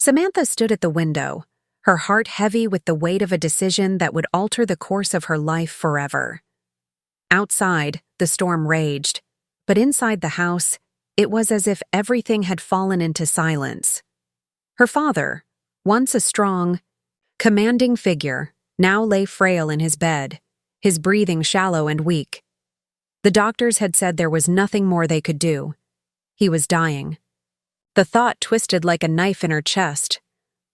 Samantha stood at the window, her heart heavy with the weight of a decision that would alter the course of her life forever. Outside, the storm raged, but inside the house, it was as if everything had fallen into silence. Her father, once a strong, commanding figure, now lay frail in his bed, his breathing shallow and weak. The doctors had said there was nothing more they could do. He was dying. The thought twisted like a knife in her chest,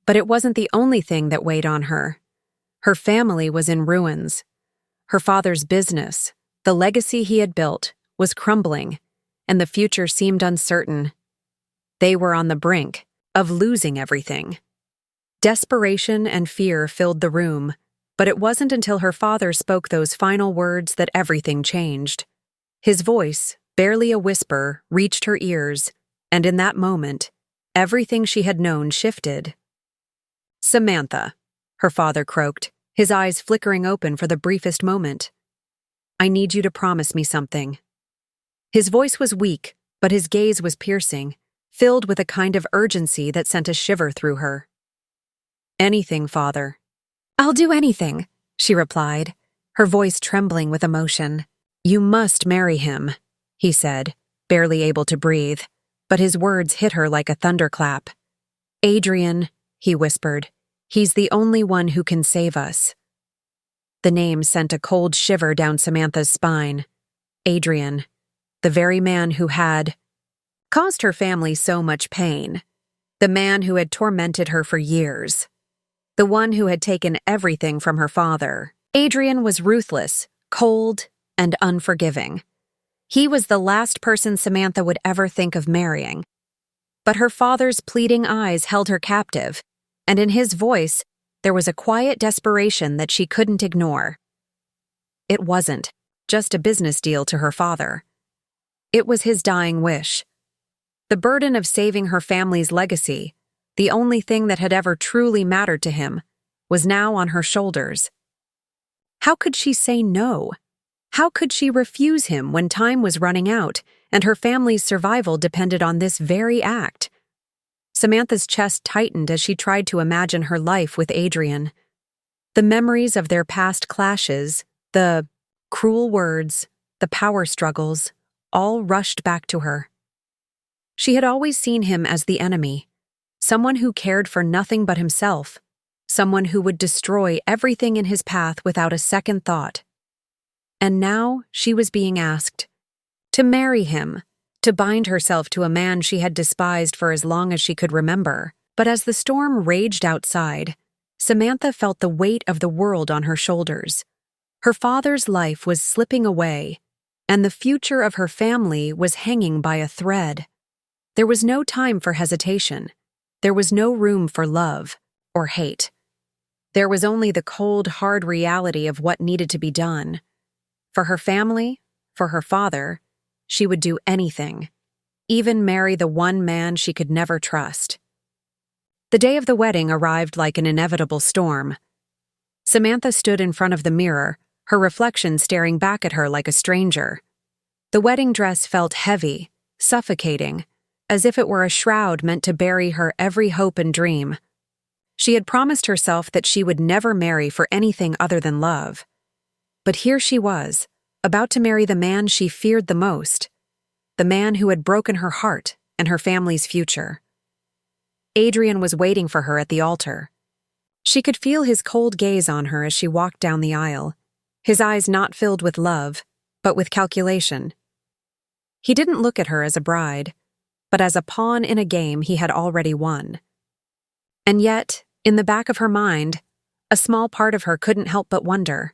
but it wasn't the only thing that weighed on her. Her family was in ruins. Her father's business, the legacy he had built, was crumbling, and the future seemed uncertain. They were on the brink of losing everything. Desperation and fear filled the room, but it wasn't until her father spoke those final words that everything changed. His voice, barely a whisper, reached her ears, and in that moment, everything she had known shifted. "Samantha," her father croaked, his eyes flickering open for the briefest moment. "I need you to promise me something." His voice was weak, but his gaze was piercing, filled with a kind of urgency that sent a shiver through her. "Anything, father." "I'll do anything," she replied, her voice trembling with emotion. "You must marry him," he said, barely able to breathe, but his words hit her like a thunderclap. "Adrian," he whispered, "he's the only one who can save us." The name sent a cold shiver down Samantha's spine. Adrian, the very man who had caused her family so much pain, the man who had tormented her for years, the one who had taken everything from her father. Adrian was ruthless, cold, and unforgiving. He was the last person Samantha would ever think of marrying. But her father's pleading eyes held her captive, and in his voice, there was a quiet desperation that she couldn't ignore. It wasn't just a business deal to her father. It was his dying wish. The burden of saving her family's legacy, the only thing that had ever truly mattered to him, was now on her shoulders. How could she say no? How could she refuse him when time was running out and her family's survival depended on this very act? Samantha's chest tightened as she tried to imagine her life with Adrian. The memories of their past clashes, the cruel words, the power struggles, all rushed back to her. She had always seen him as the enemy, someone who cared for nothing but himself, someone who would destroy everything in his path without a second thought. And now she was being asked to marry him, to bind herself to a man she had despised for as long as she could remember. But as the storm raged outside, Samantha felt the weight of the world on her shoulders. Her father's life was slipping away, and the future of her family was hanging by a thread. There was no time for hesitation. There was no room for love or hate. There was only the cold, hard reality of what needed to be done. For her family, for her father, she would do anything, even marry the one man she could never trust. The day of the wedding arrived like an inevitable storm. Samantha stood in front of the mirror, her reflection staring back at her like a stranger. The wedding dress felt heavy, suffocating, as if it were a shroud meant to bury her every hope and dream. She had promised herself that she would never marry for anything other than love. But here she was, about to marry the man she feared the most, the man who had broken her heart and her family's future. Adrian was waiting for her at the altar. She could feel his cold gaze on her as she walked down the aisle, his eyes not filled with love, but with calculation. He didn't look at her as a bride, but as a pawn in a game he had already won. And yet, in the back of her mind, a small part of her couldn't help but wonder,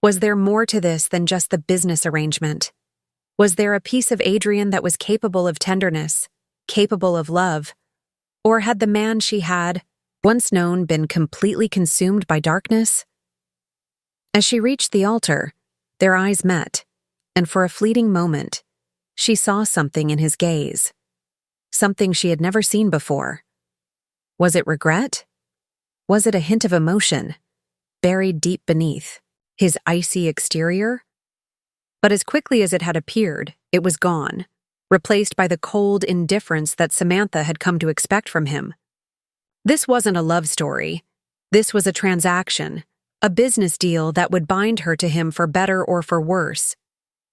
was there more to this than just the business arrangement? Was there a piece of Adrian that was capable of tenderness, capable of love? Or had the man she had, once known, been completely consumed by darkness? As she reached the altar, their eyes met, and for a fleeting moment, she saw something in his gaze. Something she had never seen before. Was it regret? Was it a hint of emotion, buried deep beneath his icy exterior? But as quickly as it had appeared, it was gone, replaced by the cold indifference that Samantha had come to expect from him. This wasn't a love story. This was a transaction, a business deal that would bind her to him for better or for worse.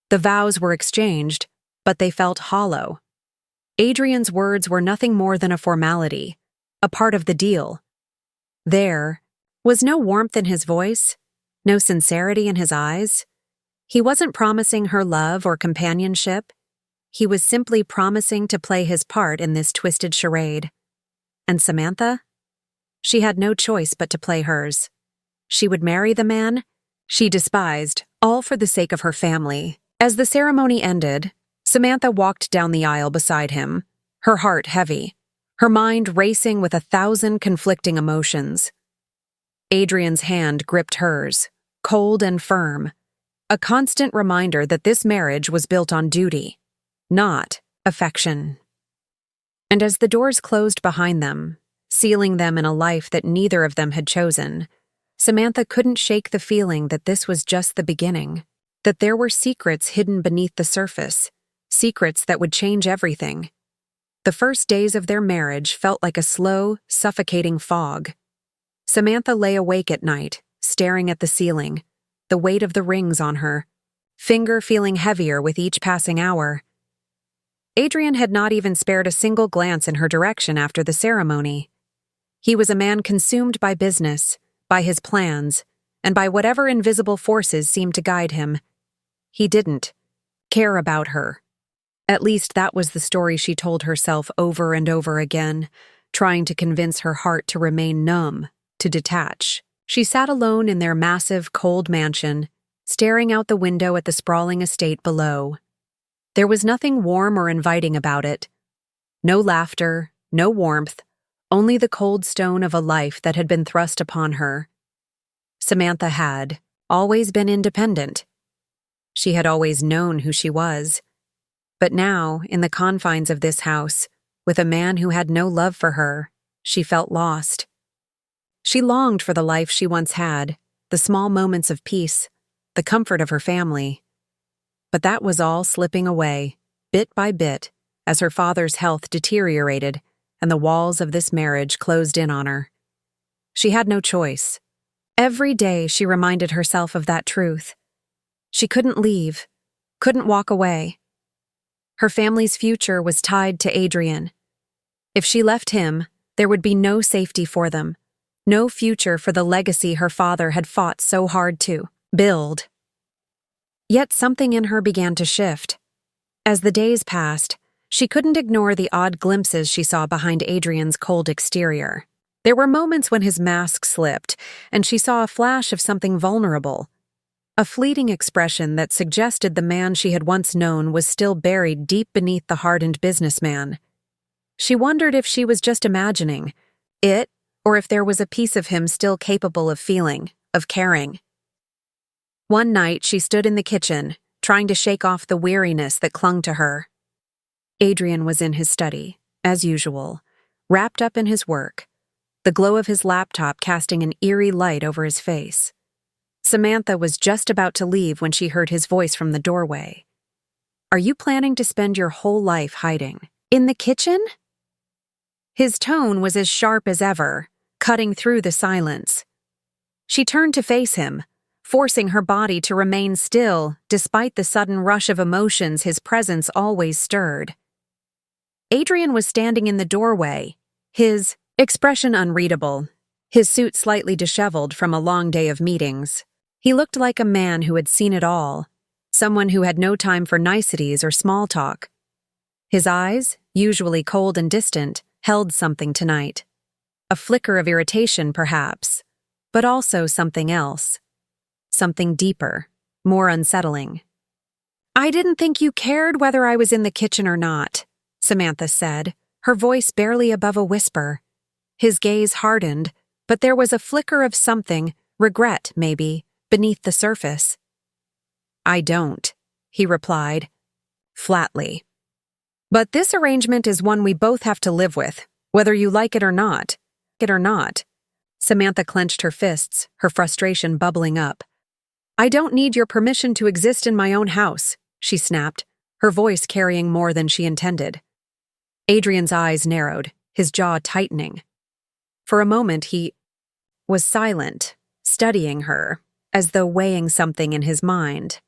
The vows were exchanged, but they felt hollow. Adrian's words were nothing more than a formality, a part of the deal. There was no warmth in his voice, no sincerity in his eyes. He wasn't promising her love or companionship. He was simply promising to play his part in this twisted charade. And Samantha? She had no choice but to play hers. She would marry the man she despised, all for the sake of her family. As the ceremony ended, Samantha walked down the aisle beside him, her heart heavy, her mind racing with 1,000 conflicting emotions. Adrian's hand gripped hers, cold and firm, a constant reminder that this marriage was built on duty, not affection. And as the doors closed behind them, sealing them in a life that neither of them had chosen, Samantha couldn't shake the feeling that this was just the beginning, that there were secrets hidden beneath the surface, secrets that would change everything. The first days of their marriage felt like a slow, suffocating fog. Samantha lay awake at night, staring at the ceiling, the weight of the rings on her, finger feeling heavier with each passing hour. Adrian had not even spared a single glance in her direction after the ceremony. He was a man consumed by business, by his plans, and by whatever invisible forces seemed to guide him. He didn't care about her. At least that was the story she told herself over and over again, trying to convince her heart to remain numb, to detach. She sat alone in their massive, cold mansion, staring out the window at the sprawling estate below. There was nothing warm or inviting about it. No laughter, no warmth, only the cold stone of a life that had been thrust upon her. Samantha had always been independent. She had always known who she was. But now, in the confines of this house, with a man who had no love for her, she felt lost. She longed for the life she once had, the small moments of peace, the comfort of her family. But that was all slipping away, bit by bit, as her father's health deteriorated and the walls of this marriage closed in on her. She had no choice. Every day she reminded herself of that truth. She couldn't leave, couldn't walk away. Her family's future was tied to Adrian. If she left him, there would be no safety for them, no future for the legacy her father had fought so hard to build. Yet something in her began to shift. As the days passed, she couldn't ignore the odd glimpses she saw behind Adrian's cold exterior. There were moments when his mask slipped, and she saw a flash of something vulnerable, a fleeting expression that suggested the man she had once known was still buried deep beneath the hardened businessman. She wondered if she was just imagining it, or if there was a piece of him still capable of feeling, of caring. One night she stood in the kitchen, trying to shake off the weariness that clung to her. Adrian was in his study, as usual, wrapped up in his work, the glow of his laptop casting an eerie light over his face. Samantha was just about to leave when she heard his voice from the doorway. "Are you planning to spend your whole life hiding in the kitchen?" His tone was as sharp as ever, cutting through the silence. She turned to face him, forcing her body to remain still despite the sudden rush of emotions his presence always stirred. Adrian was standing in the doorway, his expression unreadable, his suit slightly disheveled from a long day of meetings. He looked like a man who had seen it all, someone who had no time for niceties or small talk. His eyes, usually cold and distant, held something tonight. A flicker of irritation, perhaps, but also something else. Something deeper, more unsettling. "I didn't think you cared whether I was in the kitchen or not," Samantha said, her voice barely above a whisper. His gaze hardened, but there was a flicker of something, regret maybe, beneath the surface. "I don't," he replied, flatly. "But this arrangement is one we both have to live with, whether you like it or not. Samantha clenched her fists, her frustration bubbling up. "I don't need your permission to exist in my own house," she snapped, her voice carrying more than she intended. Adrian's eyes narrowed, his jaw tightening. For a moment he was silent, studying her, as though weighing something in his mind.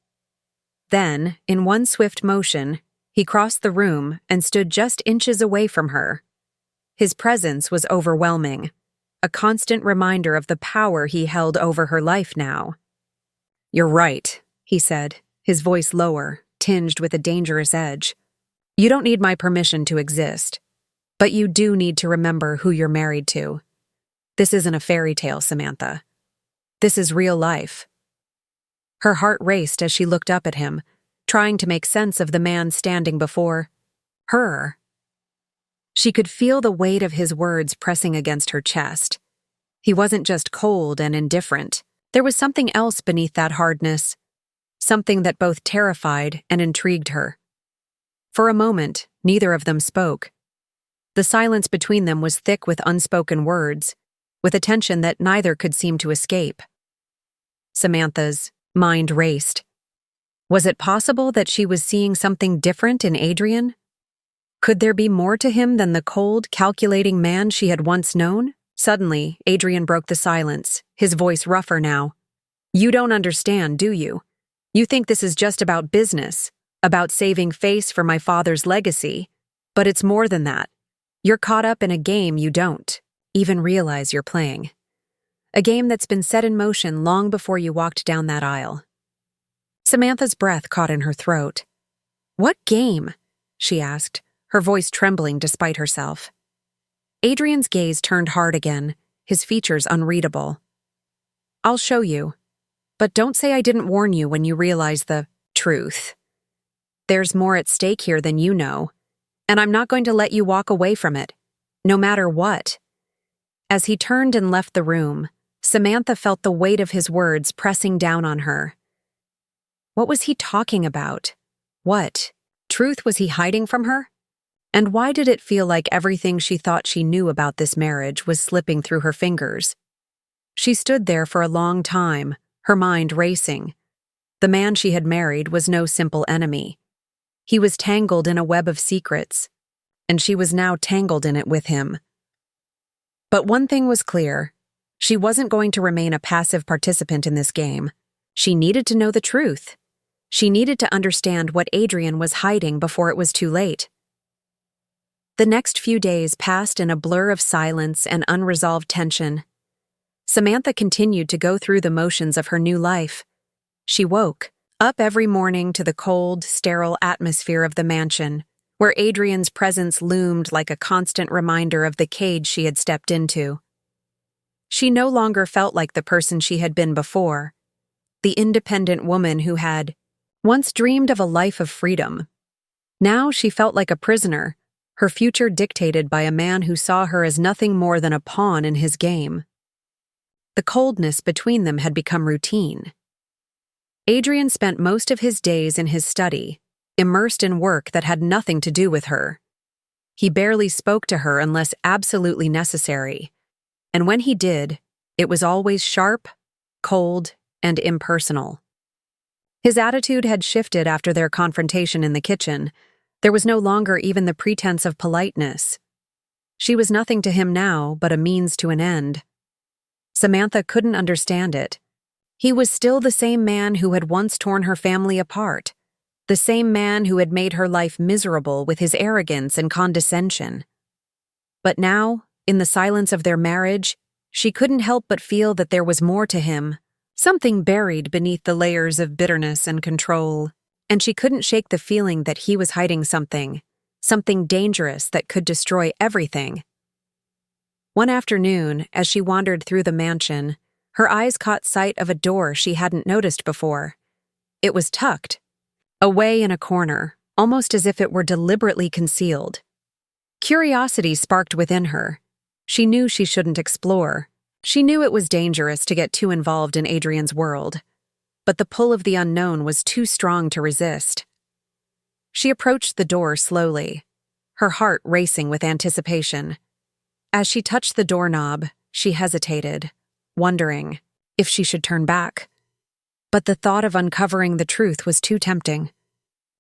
Then, in one swift motion, he crossed the room and stood just inches away from her. His presence was overwhelming, a constant reminder of the power he held over her life now. "You're right," he said, his voice lower, tinged with a dangerous edge. "You don't need my permission to exist, but you do need to remember who you're married to. This isn't a fairy tale, Samantha. This is real life." Her heart raced as she looked up at him, trying to make sense of the man standing before her. She could feel the weight of his words pressing against her chest. He wasn't just cold and indifferent. There was something else beneath that hardness, something that both terrified and intrigued her. For a moment, neither of them spoke. The silence between them was thick with unspoken words, with a tension that neither could seem to escape. Samantha's mind raced. Was it possible that she was seeing something different in Adrian? Could there be more to him than the cold, calculating man she had once known? Suddenly, Adrian broke the silence, his voice rougher now. "You don't understand, do you? You think this is just about business, about saving face for my father's legacy. But it's more than that. You're caught up in a game you don't even realize you're playing. A game that's been set in motion long before you walked down that aisle." Samantha's breath caught in her throat. "What game?" she asked, her voice trembling despite herself. Adrian's gaze turned hard again, his features unreadable. "I'll show you. But don't say I didn't warn you when you realize the truth. There's more at stake here than you know, and I'm not going to let you walk away from it, no matter what." As he turned and left the room, Samantha felt the weight of his words pressing down on her. What was he talking about? What truth was he hiding from her? And why did it feel like everything she thought she knew about this marriage was slipping through her fingers? She stood there for a long time, her mind racing. The man she had married was no simple enemy. He was tangled in a web of secrets, and she was now tangled in it with him. But one thing was clear. She wasn't going to remain a passive participant in this game. She needed to know the truth. She needed to understand what Adrian was hiding before it was too late. The next few days passed in a blur of silence and unresolved tension. Samantha continued to go through the motions of her new life. She woke up every morning to the cold, sterile atmosphere of the mansion, where Adrian's presence loomed like a constant reminder of the cage she had stepped into. She no longer felt like the person she had been before, the independent woman who had once dreamed of a life of freedom. Now she felt like a prisoner, her future dictated by a man who saw her as nothing more than a pawn in his game. The coldness between them had become routine. Adrian spent most of his days in his study, immersed in work that had nothing to do with her. He barely spoke to her unless absolutely necessary, and when he did, it was always sharp, cold, and impersonal. His attitude had shifted after their confrontation in the kitchen. There was no longer even the pretense of politeness. She was nothing to him now but a means to an end. Samantha couldn't understand it. He was still the same man who had once torn her family apart, the same man who had made her life miserable with his arrogance and condescension. But now, in the silence of their marriage, she couldn't help but feel that there was more to him, something buried beneath the layers of bitterness and control, and she couldn't shake the feeling that he was hiding something dangerous that could destroy everything. One afternoon, as she wandered through the mansion, her eyes caught sight of a door she hadn't noticed before. It was tucked away in a corner, almost as if it were deliberately concealed. Curiosity sparked within her. She knew she shouldn't explore. She knew it was dangerous to get too involved in Adrian's world, but the pull of the unknown was too strong to resist. She approached the door slowly, her heart racing with anticipation. As she touched the doorknob, she hesitated, wondering if she should turn back. But the thought of uncovering the truth was too tempting.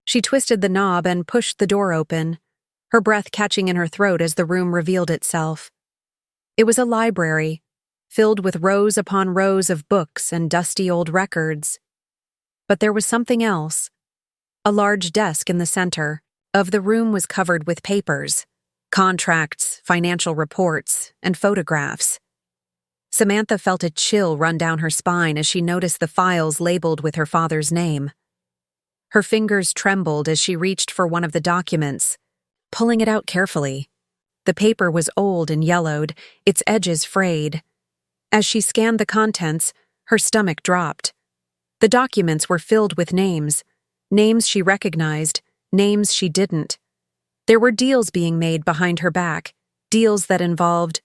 She twisted the knob and pushed the door open, her breath catching in her throat as the room revealed itself. It was a library, filled with rows upon rows of books and dusty old records. But there was something else. A large desk in the center of the room was covered with papers, contracts, financial reports, and photographs. Samantha felt a chill run down her spine as she noticed the files labeled with her father's name. Her fingers trembled as she reached for one of the documents, pulling it out carefully. The paper was old and yellowed, its edges frayed. As she scanned the contents, her stomach dropped. The documents were filled with names she recognized, names she didn't. There were deals being made behind her back, deals that involved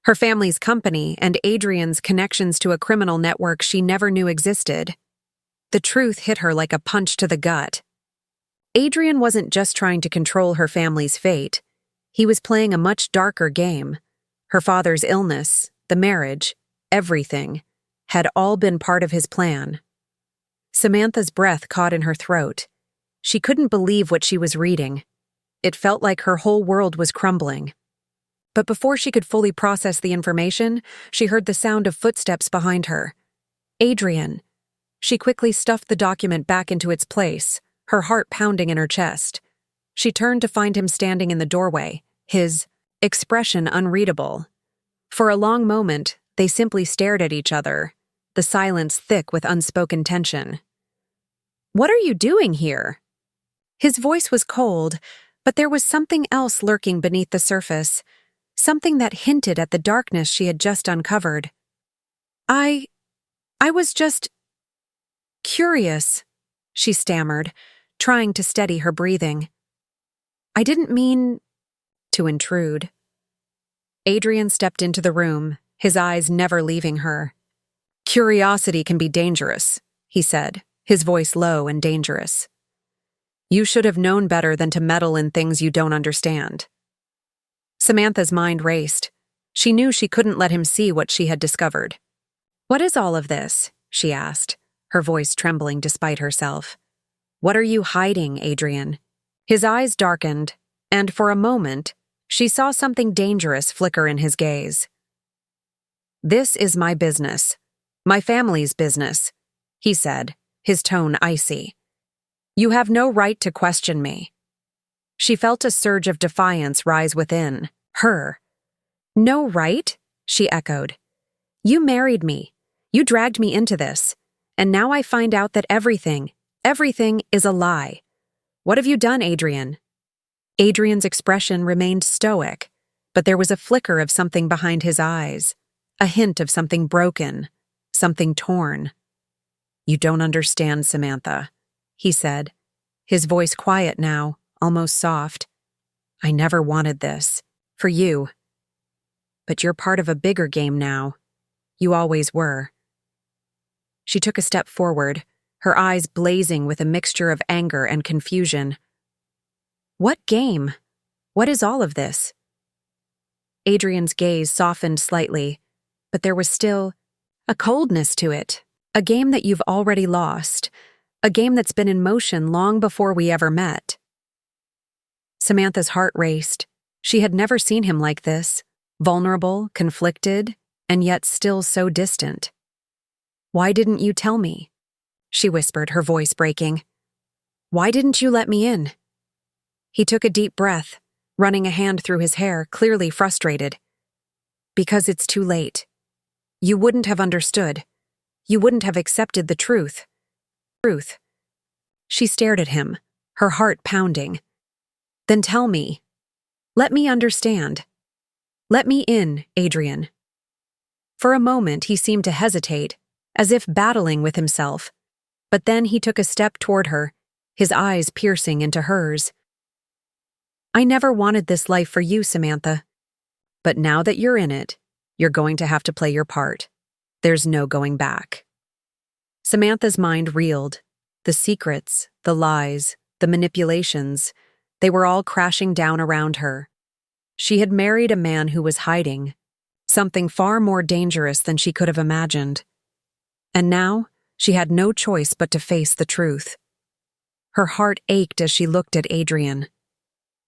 her family's company and Adrian's connections to a criminal network she never knew existed. The truth hit her like a punch to the gut. Adrian wasn't just trying to control her family's fate. He was playing a much darker game. Her father's illness, the marriage, everything, had all been part of his plan. Samantha's breath caught in her throat. She couldn't believe what she was reading. It felt like her whole world was crumbling. But before she could fully process the information, she heard the sound of footsteps behind her. Adrian. She quickly stuffed the document back into its place, her heart pounding in her chest. She turned to find him standing in the doorway, his expression unreadable. For a long moment, they simply stared at each other, the silence thick with unspoken tension. "What are you doing here?" His voice was cold, but there was something else lurking beneath the surface, something that hinted at the darkness she had just uncovered. I was just curious," she stammered, trying to steady her breathing. "I didn't mean to intrude." Adrian stepped into the room, his eyes never leaving her. "Curiosity can be dangerous," he said, his voice low and dangerous. "You should have known better than to meddle in things you don't understand." Samantha's mind raced. She knew she couldn't let him see what she had discovered. "What is all of this?" she asked, her voice trembling despite herself. "What are you hiding, Adrian?" His eyes darkened, and for a moment, she saw something dangerous flicker in his gaze. "This is my business. My family's business," he said, his tone icy. "You have no right to question me." She felt a surge of defiance rise within her. "No right?" she echoed. "You married me. You dragged me into this. And now I find out that everything is a lie. What have you done, Adrian?" Adrian's expression remained stoic, but there was a flicker of something behind his eyes, a hint of something broken, something torn. "You don't understand, Samantha," he said, his voice quiet now, almost soft. "I never wanted this, for you. But you're part of a bigger game now. You always were." She took a step forward, her eyes blazing with a mixture of anger and confusion. "What game? What is all of this?" Adrian's gaze softened slightly, but there was still a coldness to it, a game that you've already lost, a game that's been in motion long before we ever met. Samantha's heart raced. She had never seen him like this, vulnerable, conflicted, and yet still so distant. "Why didn't you tell me?" she whispered, her voice breaking. "Why didn't you let me in?" He took a deep breath, running a hand through his hair, clearly frustrated. "Because it's too late. You wouldn't have understood. You wouldn't have accepted the truth." Truth. She stared at him, her heart pounding. "Then tell me. Let me understand. Let me in, Adrian." For a moment he seemed to hesitate, as if battling with himself, but then he took a step toward her, his eyes piercing into hers. "I never wanted this life for you, Samantha. But now that you're in it, you're going to have to play your part. There's no going back." Samantha's mind reeled. The secrets, the lies, the manipulations, they were all crashing down around her. She had married a man who was hiding, something far more dangerous than she could have imagined. And now, she had no choice but to face the truth. Her heart ached as she looked at Adrian.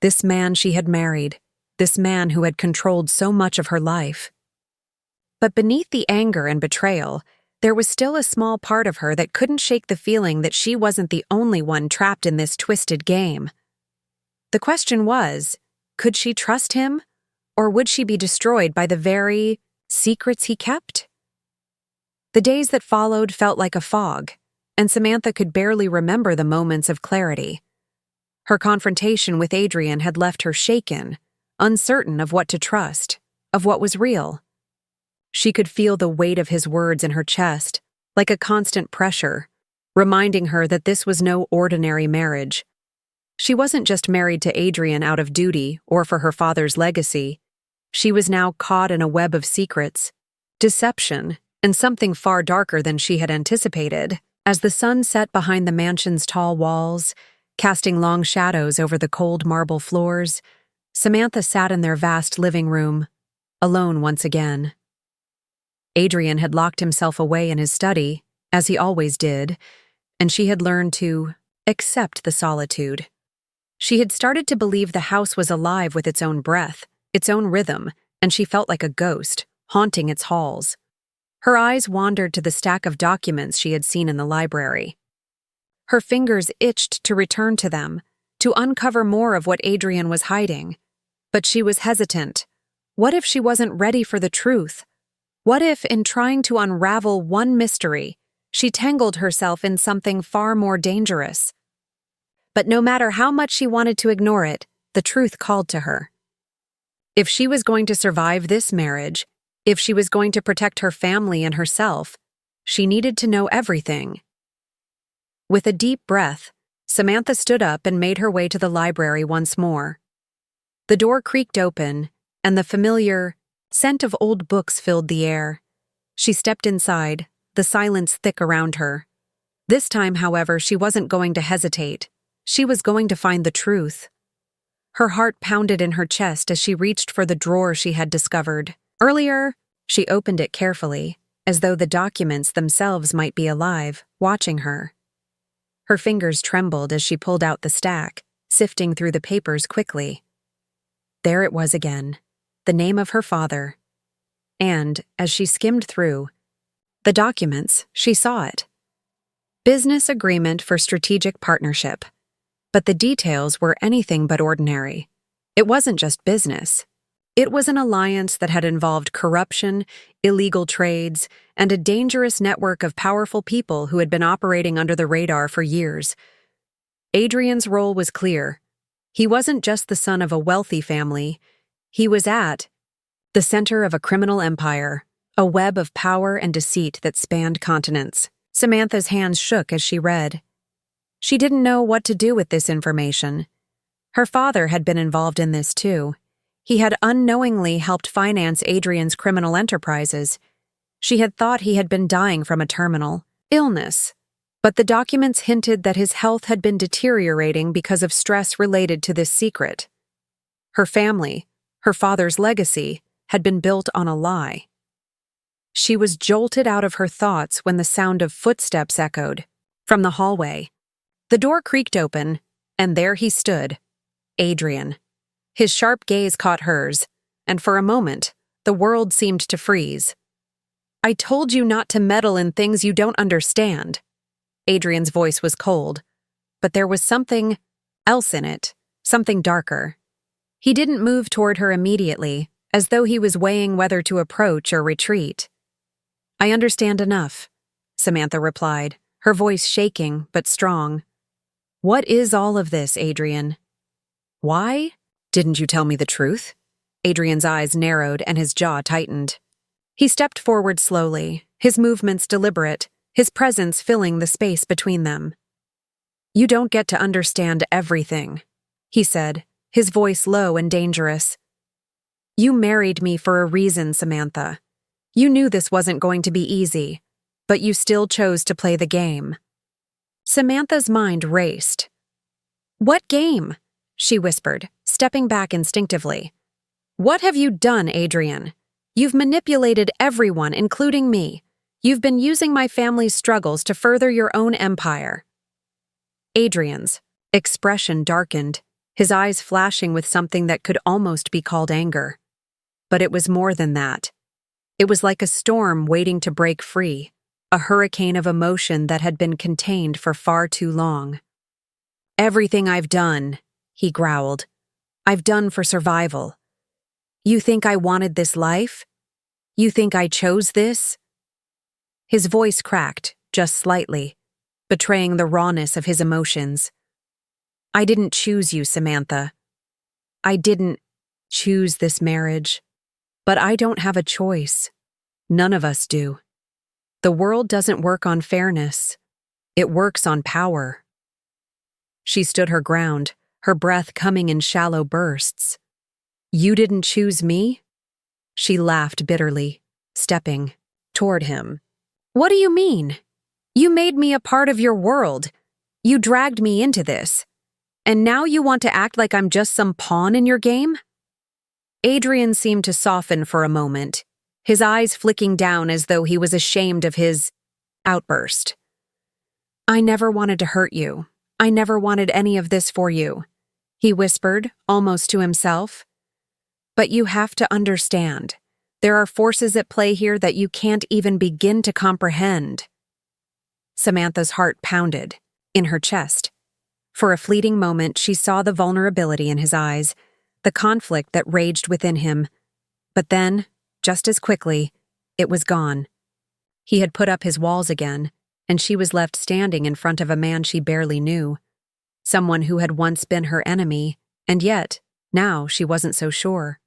This man she had married, this man who had controlled so much of her life. But beneath the anger and betrayal, there was still a small part of her that couldn't shake the feeling that she wasn't the only one trapped in this twisted game. The question was, could she trust him, or would she be destroyed by the very secrets he kept? The days that followed felt like a fog, and Samantha could barely remember the moments of clarity. Her confrontation with Adrian had left her shaken, uncertain of what to trust, of what was real. She could feel the weight of his words in her chest, like a constant pressure, reminding her that this was no ordinary marriage. She wasn't just married to Adrian out of duty or for her father's legacy. She was now caught in a web of secrets, deception, and something far darker than she had anticipated. As the sun set behind the mansion's tall walls, casting long shadows over the cold marble floors, Samantha sat in their vast living room, alone once again. Adrian had locked himself away in his study, as he always did, and she had learned to accept the solitude. She had started to believe the house was alive with its own breath, its own rhythm, and she felt like a ghost, haunting its halls. Her eyes wandered to the stack of documents she had seen in the library. Her fingers itched to return to them, to uncover more of what Adrian was hiding. But she was hesitant. What if she wasn't ready for the truth? What if, in trying to unravel one mystery, she tangled herself in something far more dangerous? But no matter how much she wanted to ignore it, the truth called to her. If she was going to survive this marriage, if she was going to protect her family and herself, she needed to know everything. With a deep breath, Samantha stood up and made her way to the library once more. The door creaked open, and the familiar scent of old books filled the air. She stepped inside, the silence thick around her. This time, however, she wasn't going to hesitate. She was going to find the truth. Her heart pounded in her chest as she reached for the drawer she had discovered. Earlier, she opened it carefully, as though the documents themselves might be alive, watching her. Her fingers trembled as she pulled out the stack, sifting through the papers quickly. There it was again, the name of her father. And, as she skimmed through the documents, she saw it. Business agreement for strategic partnership. But the details were anything but ordinary. It wasn't just business. It was an alliance that had involved corruption, illegal trades, and a dangerous network of powerful people who had been operating under the radar for years. Adrian's role was clear. He wasn't just the son of a wealthy family. He was at the center of a criminal empire, a web of power and deceit that spanned continents. Samantha's hands shook as she read. She didn't know what to do with this information. Her father had been involved in this too. He had unknowingly helped finance Adrian's criminal enterprises. She had thought he had been dying from a terminal illness, but the documents hinted that his health had been deteriorating because of stress related to this secret. Her family, her father's legacy, had been built on a lie. She was jolted out of her thoughts when the sound of footsteps echoed from the hallway. The door creaked open, and there he stood, Adrian. His sharp gaze caught hers, and for a moment, the world seemed to freeze. "I told you not to meddle in things you don't understand." Adrian's voice was cold, but there was something else in it, something darker. He didn't move toward her immediately, as though he was weighing whether to approach or retreat. "I understand enough," Samantha replied, her voice shaking but strong. "What is all of this, Adrian? Why? Didn't you tell me the truth?" Adrian's eyes narrowed and his jaw tightened. He stepped forward slowly, his movements deliberate, his presence filling the space between them. "You don't get to understand everything," he said, his voice low and dangerous. "You married me for a reason, Samantha. You knew this wasn't going to be easy, but you still chose to play the game." Samantha's mind raced. "What game?" she whispered, stepping back instinctively. "What have you done, Adrian? You've manipulated everyone, including me. You've been using my family's struggles to further your own empire." Adrian's expression darkened, his eyes flashing with something that could almost be called anger. But it was more than that. It was like a storm waiting to break free, a hurricane of emotion that had been contained for far too long. "Everything I've done," he growled, "I've done for survival. You think I wanted this life? You think I chose this?" His voice cracked, just slightly, betraying the rawness of his emotions. "I didn't choose you, Samantha. I didn't choose this marriage. But I don't have a choice. None of us do. The world doesn't work on fairness. It works on power." She stood her ground, her breath coming in shallow bursts. "You didn't choose me?" She laughed bitterly, stepping toward him. "What do you mean? You made me a part of your world. You dragged me into this. And now you want to act like I'm just some pawn in your game?" Adrian seemed to soften for a moment, his eyes flicking down as though he was ashamed of his outburst. "I never wanted to hurt you. I never wanted any of this for you," he whispered, almost to himself. "But you have to understand. There are forces at play here that you can't even begin to comprehend." Samantha's heart pounded in her chest. For a fleeting moment, she saw the vulnerability in his eyes, the conflict that raged within him. But then, just as quickly, it was gone. He had put up his walls again, and she was left standing in front of a man she barely knew. Someone who had once been her enemy, and yet, now she wasn't so sure.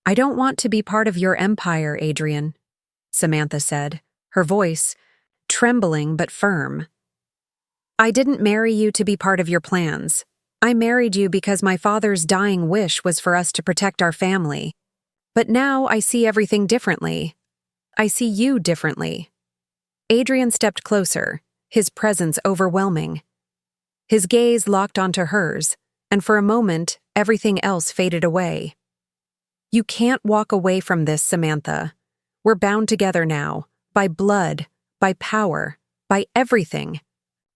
"I don't want to be part of your empire, Adrian," Samantha said, her voice trembling but firm. "I didn't marry you to be part of your plans. I married you because my father's dying wish was for us to protect our family. But now I see everything differently. I see you differently." Adrian stepped closer, his presence overwhelming. His gaze locked onto hers, and for a moment, everything else faded away. "You can't walk away from this, Samantha. We're bound together now, by blood, by power, by everything.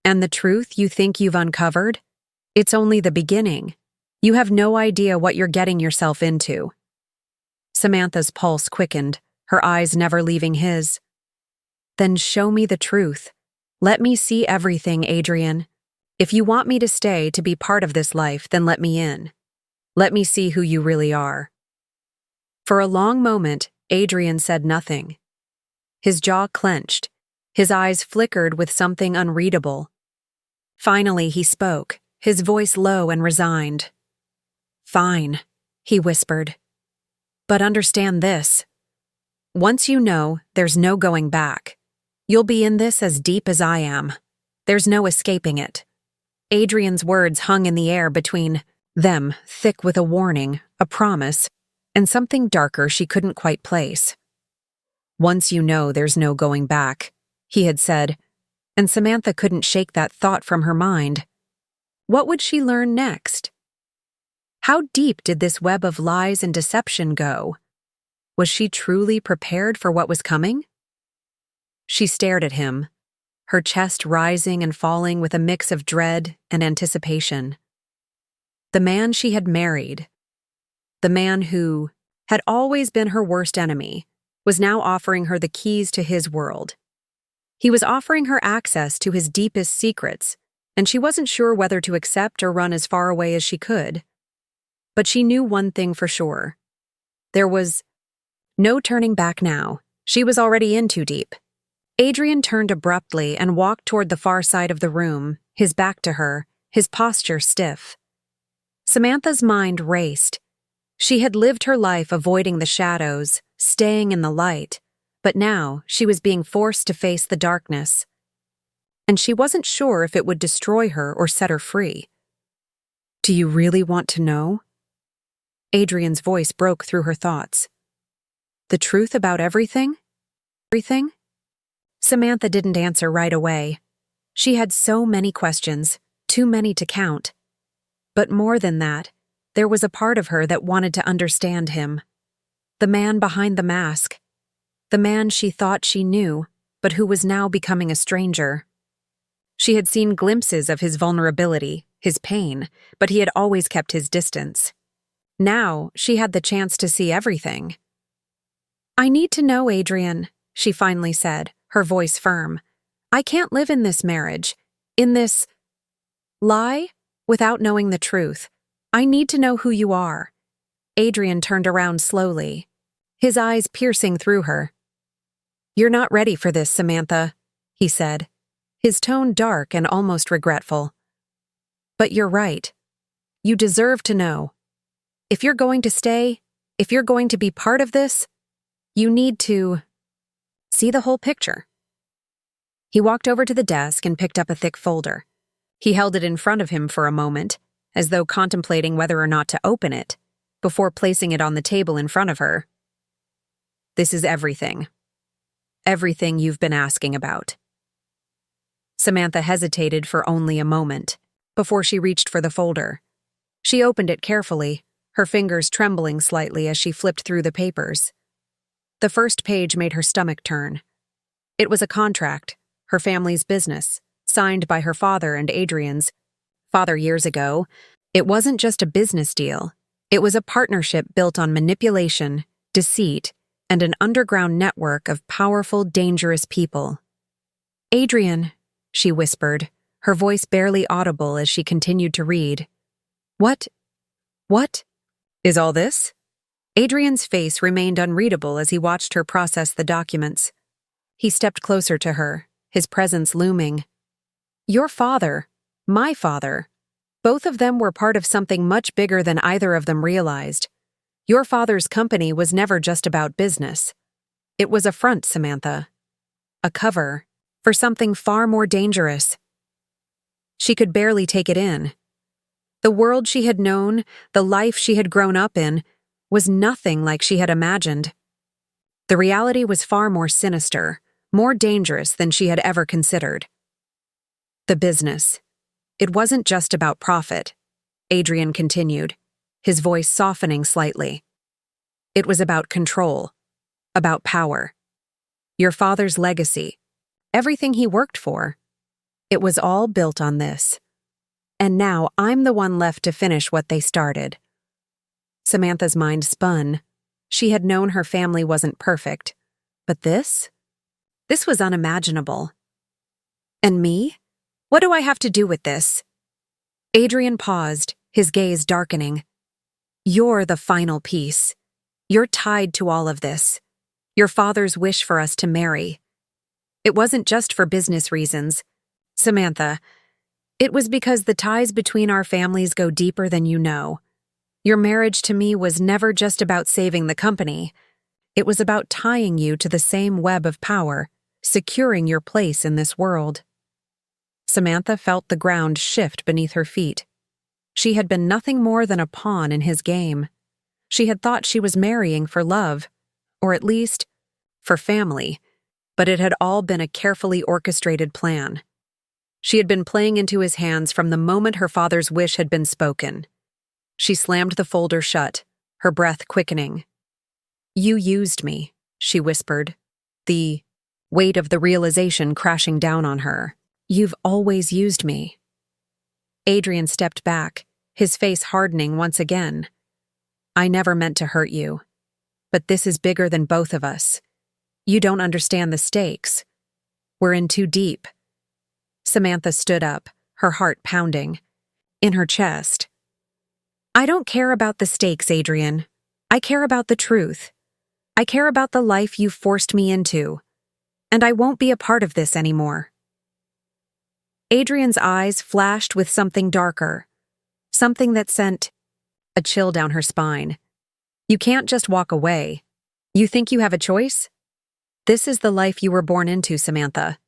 And the truth you think you've uncovered? It's only the beginning. You have no idea what you're getting yourself into." Samantha's pulse quickened, her eyes never leaving his. "Then show me the truth. Let me see everything, Adrian. If you want me to stay to be part of this life, then let me in. Let me see who you really are." For a long moment, Adrian said nothing. His jaw clenched, his eyes flickered with something unreadable. Finally, he spoke, his voice low and resigned. "Fine," he whispered. "But understand this. Once you know, there's no going back. You'll be in this as deep as I am. There's no escaping it." Adrian's words hung in the air between them, thick with a warning, a promise, and something darker she couldn't quite place. "Once you know, there's no going back," he had said, and Samantha couldn't shake that thought from her mind. What would she learn next? How deep did this web of lies and deception go? Was she truly prepared for what was coming? She stared at him, her chest rising and falling with a mix of dread and anticipation. The man she had married, the man who had always been her worst enemy, was now offering her the keys to his world. He was offering her access to his deepest secrets, and she wasn't sure whether to accept or run as far away as she could. But she knew one thing for sure. There was no turning back now. She was already in too deep. Adrian turned abruptly and walked toward the far side of the room, his back to her, his posture stiff. Samantha's mind raced. She had lived her life avoiding the shadows, staying in the light, but now she was being forced to face the darkness. And she wasn't sure if it would destroy her or set her free. "Do you really want to know?" Adrian's voice broke through her thoughts. "The truth about everything? Everything?" Samantha didn't answer right away. She had so many questions, too many to count. But more than that, there was a part of her that wanted to understand him. The man behind the mask. The man she thought she knew, but who was now becoming a stranger. She had seen glimpses of his vulnerability, his pain, but he had always kept his distance. Now, she had the chance to see everything. "I need to know, Adrian," she finally said, her voice firm. "I can't live in this marriage, in this lie, without knowing the truth. I need to know who you are." Adrian turned around slowly, his eyes piercing through her. "You're not ready for this, Samantha," he said, his tone dark and almost regretful. "But you're right. You deserve to know. If you're going to stay, if you're going to be part of this, you need to see the whole picture." He walked over to the desk and picked up a thick folder. He held it in front of him for a moment, as though contemplating whether or not to open it, before placing it on the table in front of her. "This is everything. Everything you've been asking about." Samantha hesitated for only a moment, before she reached for the folder. She opened it carefully, her fingers trembling slightly as she flipped through the papers. The first page made her stomach turn. It was a contract, her family's business, signed by her father and Adrian's father years ago. It wasn't just a business deal. It was a partnership built on manipulation, deceit, and an underground network of powerful, dangerous people. "Adrian," she whispered, her voice barely audible as she continued to read. What is all this?" Adrian's face remained unreadable as he watched her process the documents. He stepped closer to her, his presence looming. "Your father, my father, both of them were part of something much bigger than either of them realized. Your father's company was never just about business. It was a front, Samantha. A cover for something far more dangerous." She could barely take it in. The world she had known, the life she had grown up in, was nothing like she had imagined. The reality was far more sinister, more dangerous than she had ever considered. The business. It wasn't just about profit, Adrian continued, his voice softening slightly. It was about control, about power. Your father's legacy, everything he worked for. It was all built on this. And now I'm the one left to finish what they started. Samantha's mind spun. She had known her family wasn't perfect. But this? This was unimaginable. "And me? What do I have to do with this?" Adrian paused, his gaze darkening. "You're the final piece. You're tied to all of this. Your father's wish for us to marry. It wasn't just for business reasons. Samantha, it was because the ties between our families go deeper than you know. Your marriage to me was never just about saving the company. It was about tying you to the same web of power, securing your place in this world." Samantha felt the ground shift beneath her feet. She had been nothing more than a pawn in his game. She had thought she was marrying for love, or at least, for family, but it had all been a carefully orchestrated plan. She had been playing into his hands from the moment her father's wish had been spoken. She slammed the folder shut, her breath quickening. "You used me," she whispered, the weight of the realization crashing down on her. "You've always used me." Adrian stepped back, his face hardening once again. "I never meant to hurt you. But this is bigger than both of us. You don't understand the stakes. We're in too deep." Samantha stood up, her heart pounding. In her chest. "I don't care about the stakes, Adrian. I care about the truth. I care about the life you forced me into. And I won't be a part of this anymore." Adrian's eyes flashed with something darker, something that sent a chill down her spine. "You can't just walk away. You think you have a choice? This is the life you were born into, Samantha.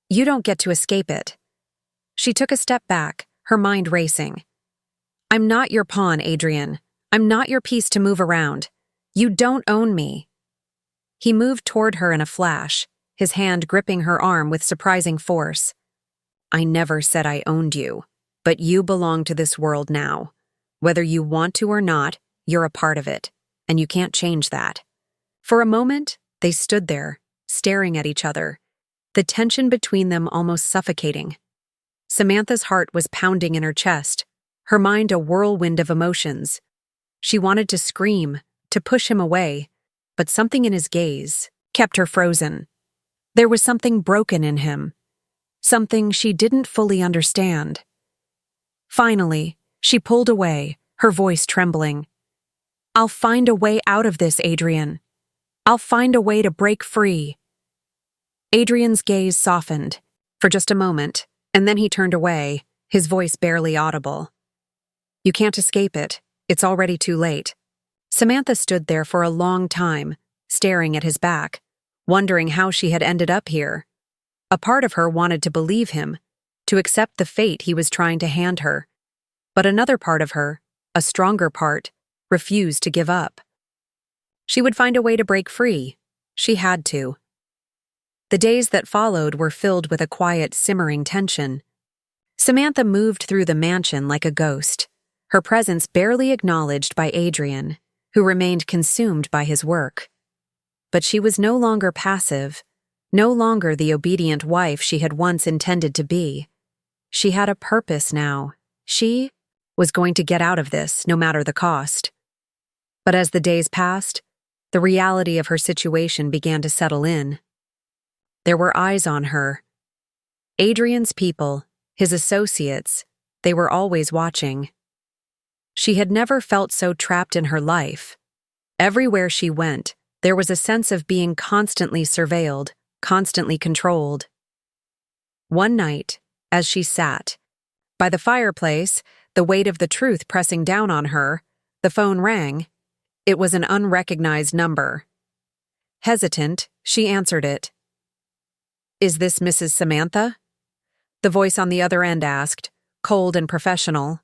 You don't get to escape it." She took a step back, her mind racing. "I'm not your pawn, Adrian. I'm not your piece to move around. You don't own me." He moved toward her in a flash, his hand gripping her arm with surprising force. "I never said I owned you, but you belong to this world now. Whether you want to or not, you're a part of it, and you can't change that." For a moment, they stood there, staring at each other, the tension between them almost suffocating. Samantha's heart was pounding in her chest, her mind a whirlwind of emotions. She wanted to scream, to push him away, but something in his gaze kept her frozen. There was something broken in him, something she didn't fully understand. Finally, she pulled away, her voice trembling. "I'll find a way out of this, Adrian. I'll find a way to break free." Adrian's gaze softened, for just a moment, and then he turned away, his voice barely audible. "You can't escape it. It's already too late." Samantha stood there for a long time, staring at his back, wondering how she had ended up here. A part of her wanted to believe him, to accept the fate he was trying to hand her. But another part of her, a stronger part, refused to give up. She would find a way to break free. She had to. The days that followed were filled with a quiet, simmering tension. Samantha moved through the mansion like a ghost, her presence barely acknowledged by Adrian, who remained consumed by his work. But she was no longer passive, no longer the obedient wife she had once intended to be. She had a purpose now. She was going to get out of this, no matter the cost. But as the days passed, the reality of her situation began to settle in. There were eyes on her. Adrian's people, his associates, they were always watching. She had never felt so trapped in her life. Everywhere she went, there was a sense of being constantly surveilled, constantly controlled. One night, as she sat by the fireplace, the weight of the truth pressing down on her, the phone rang. It was an unrecognized number. Hesitant, she answered it. "Is this Mrs. Samantha?" The voice on the other end asked, cold and professional.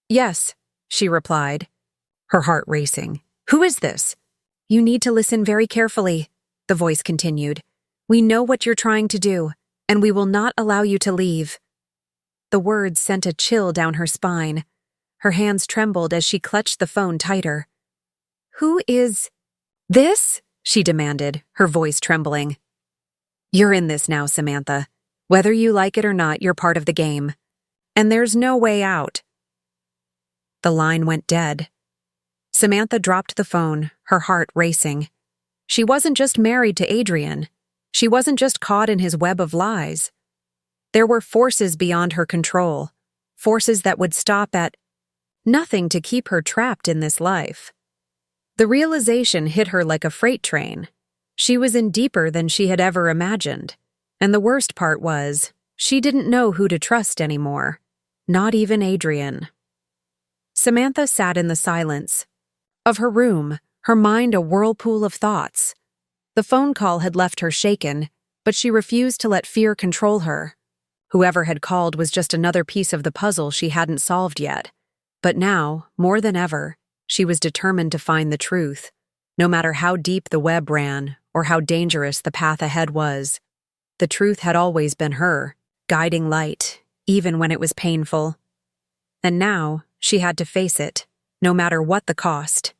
"Yes," she replied, her heart racing. "Who is this?" "You need to listen very carefully," the voice continued. "We know what you're trying to do, and we will not allow you to leave." The words sent a chill down her spine. Her hands trembled as she clutched the phone tighter. "Who is this?" she demanded, her voice trembling. "You're in this now, Samantha. Whether you like it or not, you're part of the game. And there's no way out." The line went dead. Samantha dropped the phone, her heart racing. She wasn't just married to Adrian. She wasn't just caught in his web of lies. There were forces beyond her control, forces that would stop at nothing to keep her trapped in this life. The realization hit her like a freight train. She was in deeper than she had ever imagined. And the worst part was, she didn't know who to trust anymore. Not even Adrian. Samantha sat in the silence of her room, her mind a whirlpool of thoughts. The phone call had left her shaken, but she refused to let fear control her. Whoever had called was just another piece of the puzzle she hadn't solved yet. But now, more than ever, she was determined to find the truth, no matter how deep the web ran or how dangerous the path ahead was. The truth had always been her, guiding light, even when it was painful. And now, she had to face it, no matter what the cost.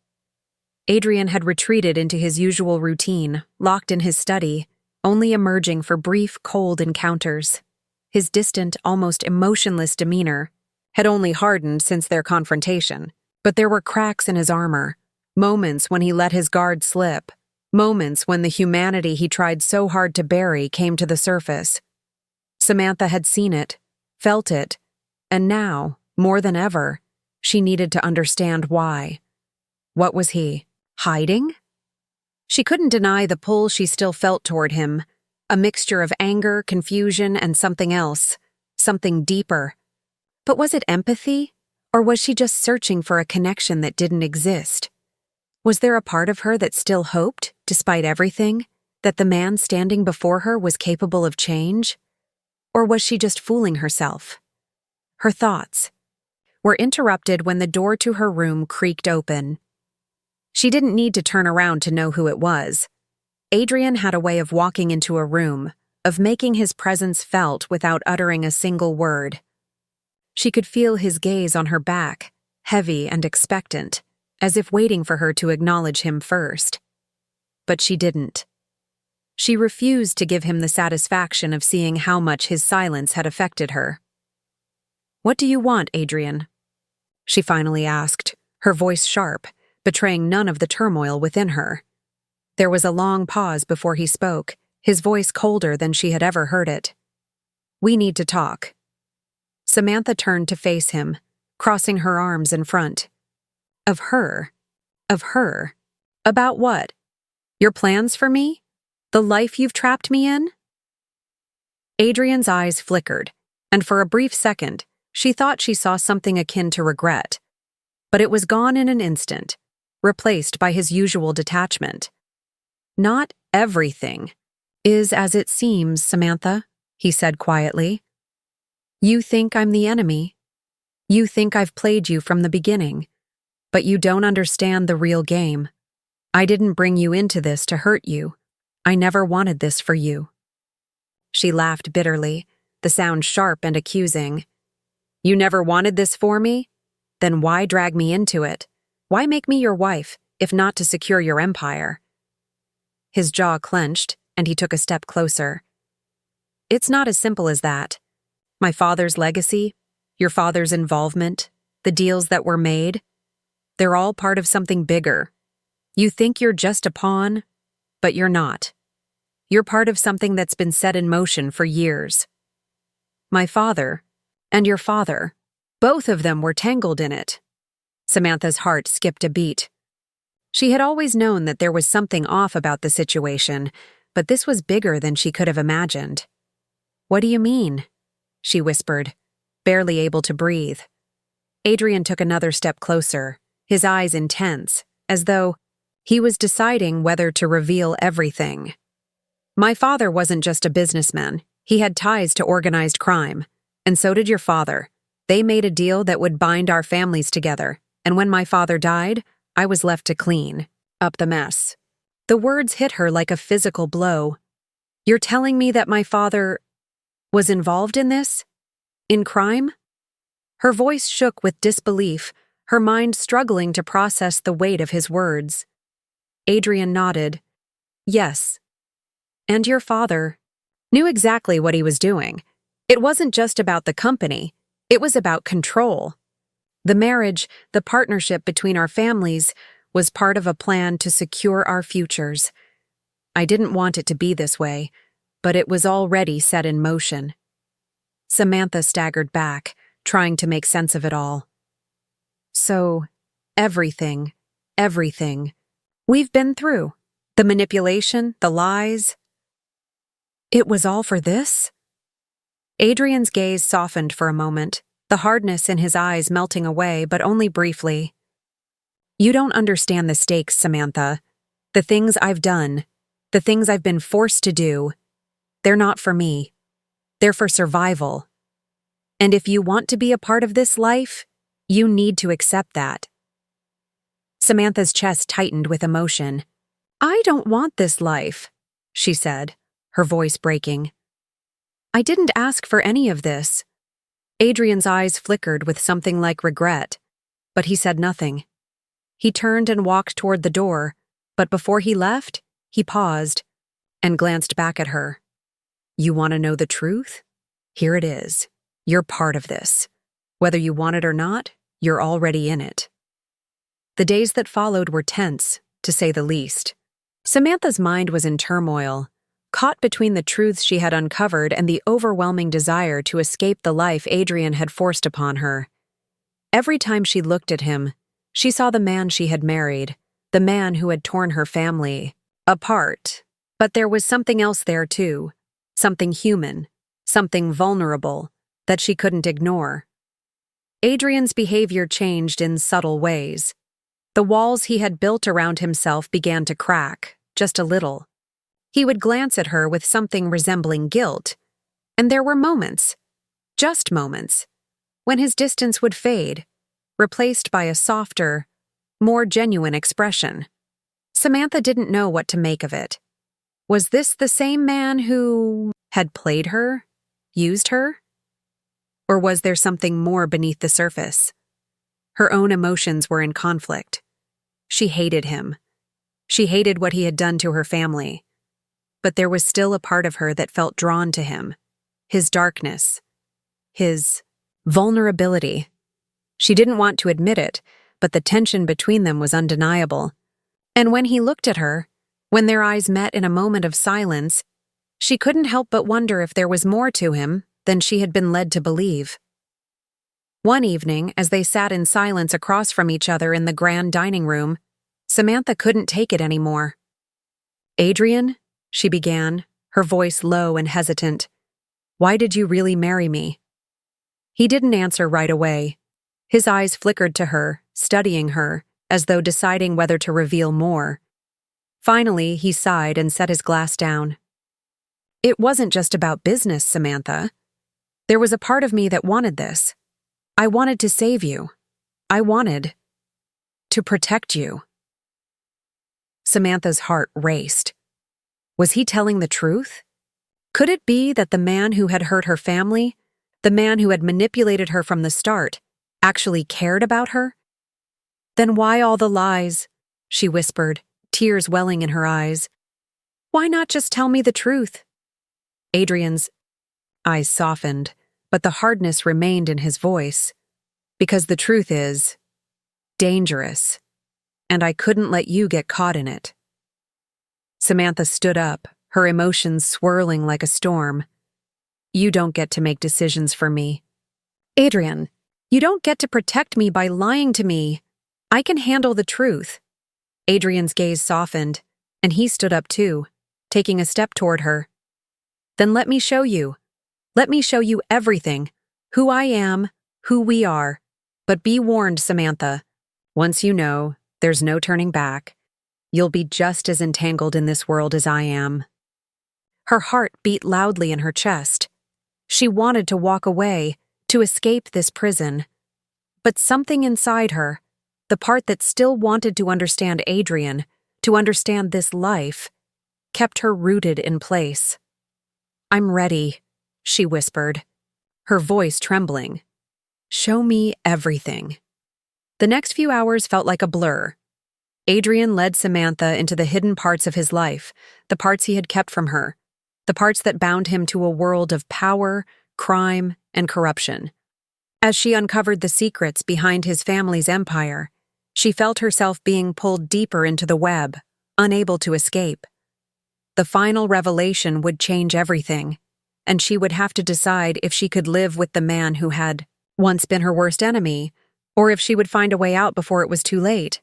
Adrian had retreated into his usual routine, locked in his study, only emerging for brief, cold encounters. His distant, almost emotionless demeanor had only hardened since their confrontation, but there were cracks in his armor, moments when he let his guard slip, moments when the humanity he tried so hard to bury came to the surface. Samantha had seen it, felt it, and now, more than ever, she needed to understand why. What was he, hiding? She couldn't deny the pull she still felt toward him, a mixture of anger, confusion, and something else, something deeper. But was it empathy, or was she just searching for a connection that didn't exist? Was there a part of her that still hoped, despite everything, that the man standing before her was capable of change? Or was she just fooling herself? Her thoughts were interrupted when the door to her room creaked open. She didn't need to turn around to know who it was. Adrian had a way of walking into a room, of making his presence felt without uttering a single word. She could feel his gaze on her back, heavy and expectant, as if waiting for her to acknowledge him first. But she didn't. She refused to give him the satisfaction of seeing how much his silence had affected her. "What do you want, Adrian?" she finally asked, her voice sharp, betraying none of the turmoil within her. There was a long pause before he spoke, his voice colder than she had ever heard it. "We need to talk." Samantha turned to face him, crossing her arms in front. Of her? Of her? About what? Your plans for me? The life you've trapped me in? Adrian's eyes flickered, and for a brief second, she thought she saw something akin to regret. But it was gone in an instant, replaced by his usual detachment. "Not everything is as it seems, Samantha," he said quietly. "You think I'm the enemy. You think I've played you from the beginning, but you don't understand the real game. I didn't bring you into this to hurt you. I never wanted this for you." She laughed bitterly, the sound sharp and accusing. "You never wanted this for me? Then why drag me into it? Why make me your wife, if not to secure your empire?" His jaw clenched, and he took a step closer. "It's not as simple as that. My father's legacy, your father's involvement, the deals that were made, they're all part of something bigger. You think you're just a pawn, but you're not. You're part of something that's been set in motion for years. My father and your father, both of them were tangled in it." Samantha's heart skipped a beat. She had always known that there was something off about the situation, but this was bigger than she could have imagined. "What do you mean?" she whispered, barely able to breathe. Adrian took another step closer, his eyes intense, as though he was deciding whether to reveal everything. "My father wasn't just a businessman. He had ties to organized crime. And so did your father. They made a deal that would bind our families together, and when my father died, I was left to clean up the mess." The words hit her like a physical blow. "You're telling me that my father was involved in this? In crime?" Her voice shook with disbelief, her mind struggling to process the weight of his words. Adrian nodded. "Yes. And your father knew exactly what he was doing. It wasn't just about the company, it was about control. The marriage, the partnership between our families, was part of a plan to secure our futures. I didn't want it to be this way, but it was already set in motion." Samantha staggered back, trying to make sense of it all. "So, everything we've been through, the manipulation, the lies, it was all for this?" Adrian's gaze softened for a moment, the hardness in his eyes melting away, but only briefly. "You don't understand the stakes, Samantha. The things I've done, the things I've been forced to do, they're not for me. They're for survival. And if you want to be a part of this life, you need to accept that." Samantha's chest tightened with emotion. "I don't want this life," she said, her voice breaking. "I didn't ask for any of this." Adrian's eyes flickered with something like regret, but he said nothing. He turned and walked toward the door, but before he left, he paused and glanced back at her. "You want to know the truth? Here it is. You're part of this. Whether you want it or not, you're already in it." The days that followed were tense, to say the least. Samantha's mind was in turmoil, caught between the truths she had uncovered and the overwhelming desire to escape the life Adrian had forced upon her. Every time she looked at him, she saw the man she had married, the man who had torn her family apart. But there was something else there too, something human, something vulnerable, that she couldn't ignore. Adrian's behavior changed in subtle ways. The walls he had built around himself began to crack, just a little. He would glance at her with something resembling guilt, and there were moments, just moments, when his distance would fade, replaced by a softer, more genuine expression. Samantha didn't know what to make of it. Was this the same man who had played her, used her? Or was there something more beneath the surface? Her own emotions were in conflict. She hated him. She hated what he had done to her family. but there was still a part of her that felt drawn to him. His darkness. His vulnerability. She didn't want to admit it, but the tension between them was undeniable. And when he looked at her, when their eyes met in a moment of silence, she couldn't help but wonder if there was more to him than she had been led to believe. One evening, as they sat in silence across from each other in the grand dining room, Samantha couldn't take it anymore. "Adrian," she began, her voice low and hesitant, "why did you really marry me?" He didn't answer right away. His eyes flickered to her, studying her, as though deciding whether to reveal more. Finally, he sighed and set his glass down. "It wasn't just about business, Samantha. There was a part of me that wanted this. I wanted to save you. I wanted to protect you." Samantha's heart raced. Was he telling the truth? Could it be that the man who had hurt her family, the man who had manipulated her from the start, actually cared about her? "Then why all the lies?" she whispered, tears welling in her eyes. "Why not just tell me the truth?" Adrian's eyes softened, but the hardness remained in his voice. "Because the truth is dangerous, and I couldn't let you get caught in it." Samantha stood up, her emotions swirling like a storm. "You don't get to make decisions for me. Adrian, you don't get to protect me by lying to me. I can handle the truth." Adrian's gaze softened, and he stood up too, taking a step toward her. "Then let me show you. Let me show you everything. Who I am, who we are. But be warned, Samantha. Once you know, there's no turning back. You'll be just as entangled in this world as I am." Her heart beat loudly in her chest. She wanted to walk away, to escape this prison. But something inside her, the part that still wanted to understand Adrian, to understand this life, kept her rooted in place. "I'm ready," she whispered, her voice trembling. "Show me everything." The next few hours felt like a blur. Adrian led Samantha into the hidden parts of his life, the parts he had kept from her, the parts that bound him to a world of power, crime, and corruption. As she uncovered the secrets behind his family's empire, she felt herself being pulled deeper into the web, unable to escape. The final revelation would change everything, and she would have to decide if she could live with the man who had once been her worst enemy, or if she would find a way out before it was too late.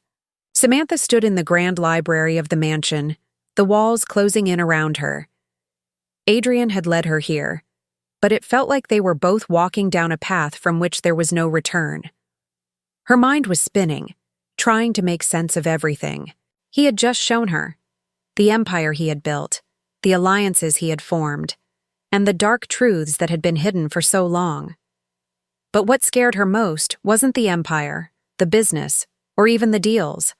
Samantha stood in the grand library of the mansion, the walls closing in around her. Adrian had led her here, but it felt like they were both walking down a path from which there was no return. Her mind was spinning, trying to make sense of everything he had just shown her, the empire he had built, the alliances he had formed, and the dark truths that had been hidden for so long. But what scared her most wasn't the empire, the business, or even the deals.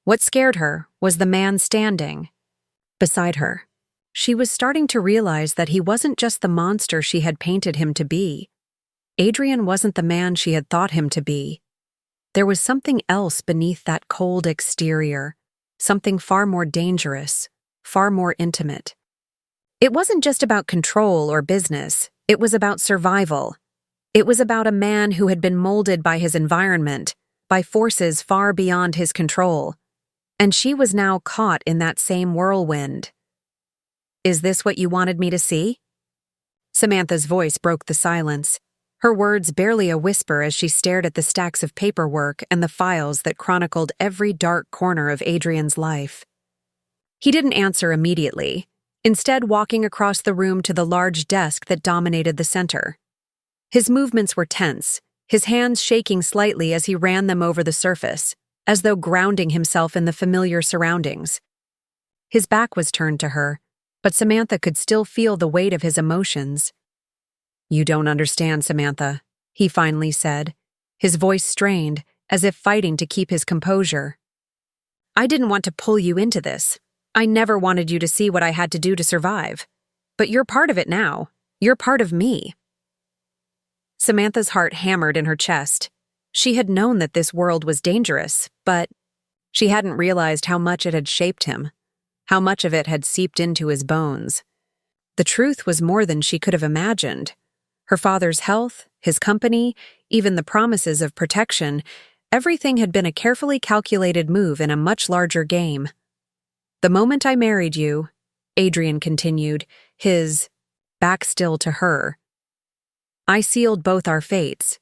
What scared her was the man standing beside her. She was starting to realize that he wasn't just the monster she had painted him to be. Adrian wasn't the man she had thought him to be. There was something else beneath that cold exterior, something far more dangerous, far more intimate. It wasn't just about control or business, it was about survival. It was about a man who had been molded by his environment, by forces far beyond his control. And she was now caught in that same whirlwind. "Is this what you wanted me to see?" Samantha's voice broke the silence, her words barely a whisper as she stared at the stacks of paperwork and the files that chronicled every dark corner of Adrian's life. He didn't answer immediately, instead walking across the room to the large desk that dominated the center. His movements were tense, his hands shaking slightly as he ran them over the surface, as though grounding himself in the familiar surroundings. His back was turned to her, but Samantha could still feel the weight of his emotions. "You don't understand, Samantha," he finally said, his voice strained, as if fighting to keep his composure. "I didn't want to pull you into this. I never wanted you to see what I had to do to survive. But you're part of it now. You're part of me." Samantha's heart hammered in her chest. She had known that this world was dangerous, but she hadn't realized how much it had shaped him. how much of it had seeped into his bones. The truth was more than she could have imagined. Her father's health, his company, even the promises of protection, everything had been a carefully calculated move in a much larger game. "The moment I married you," Adrian continued, his back still to her, "I sealed both our fates.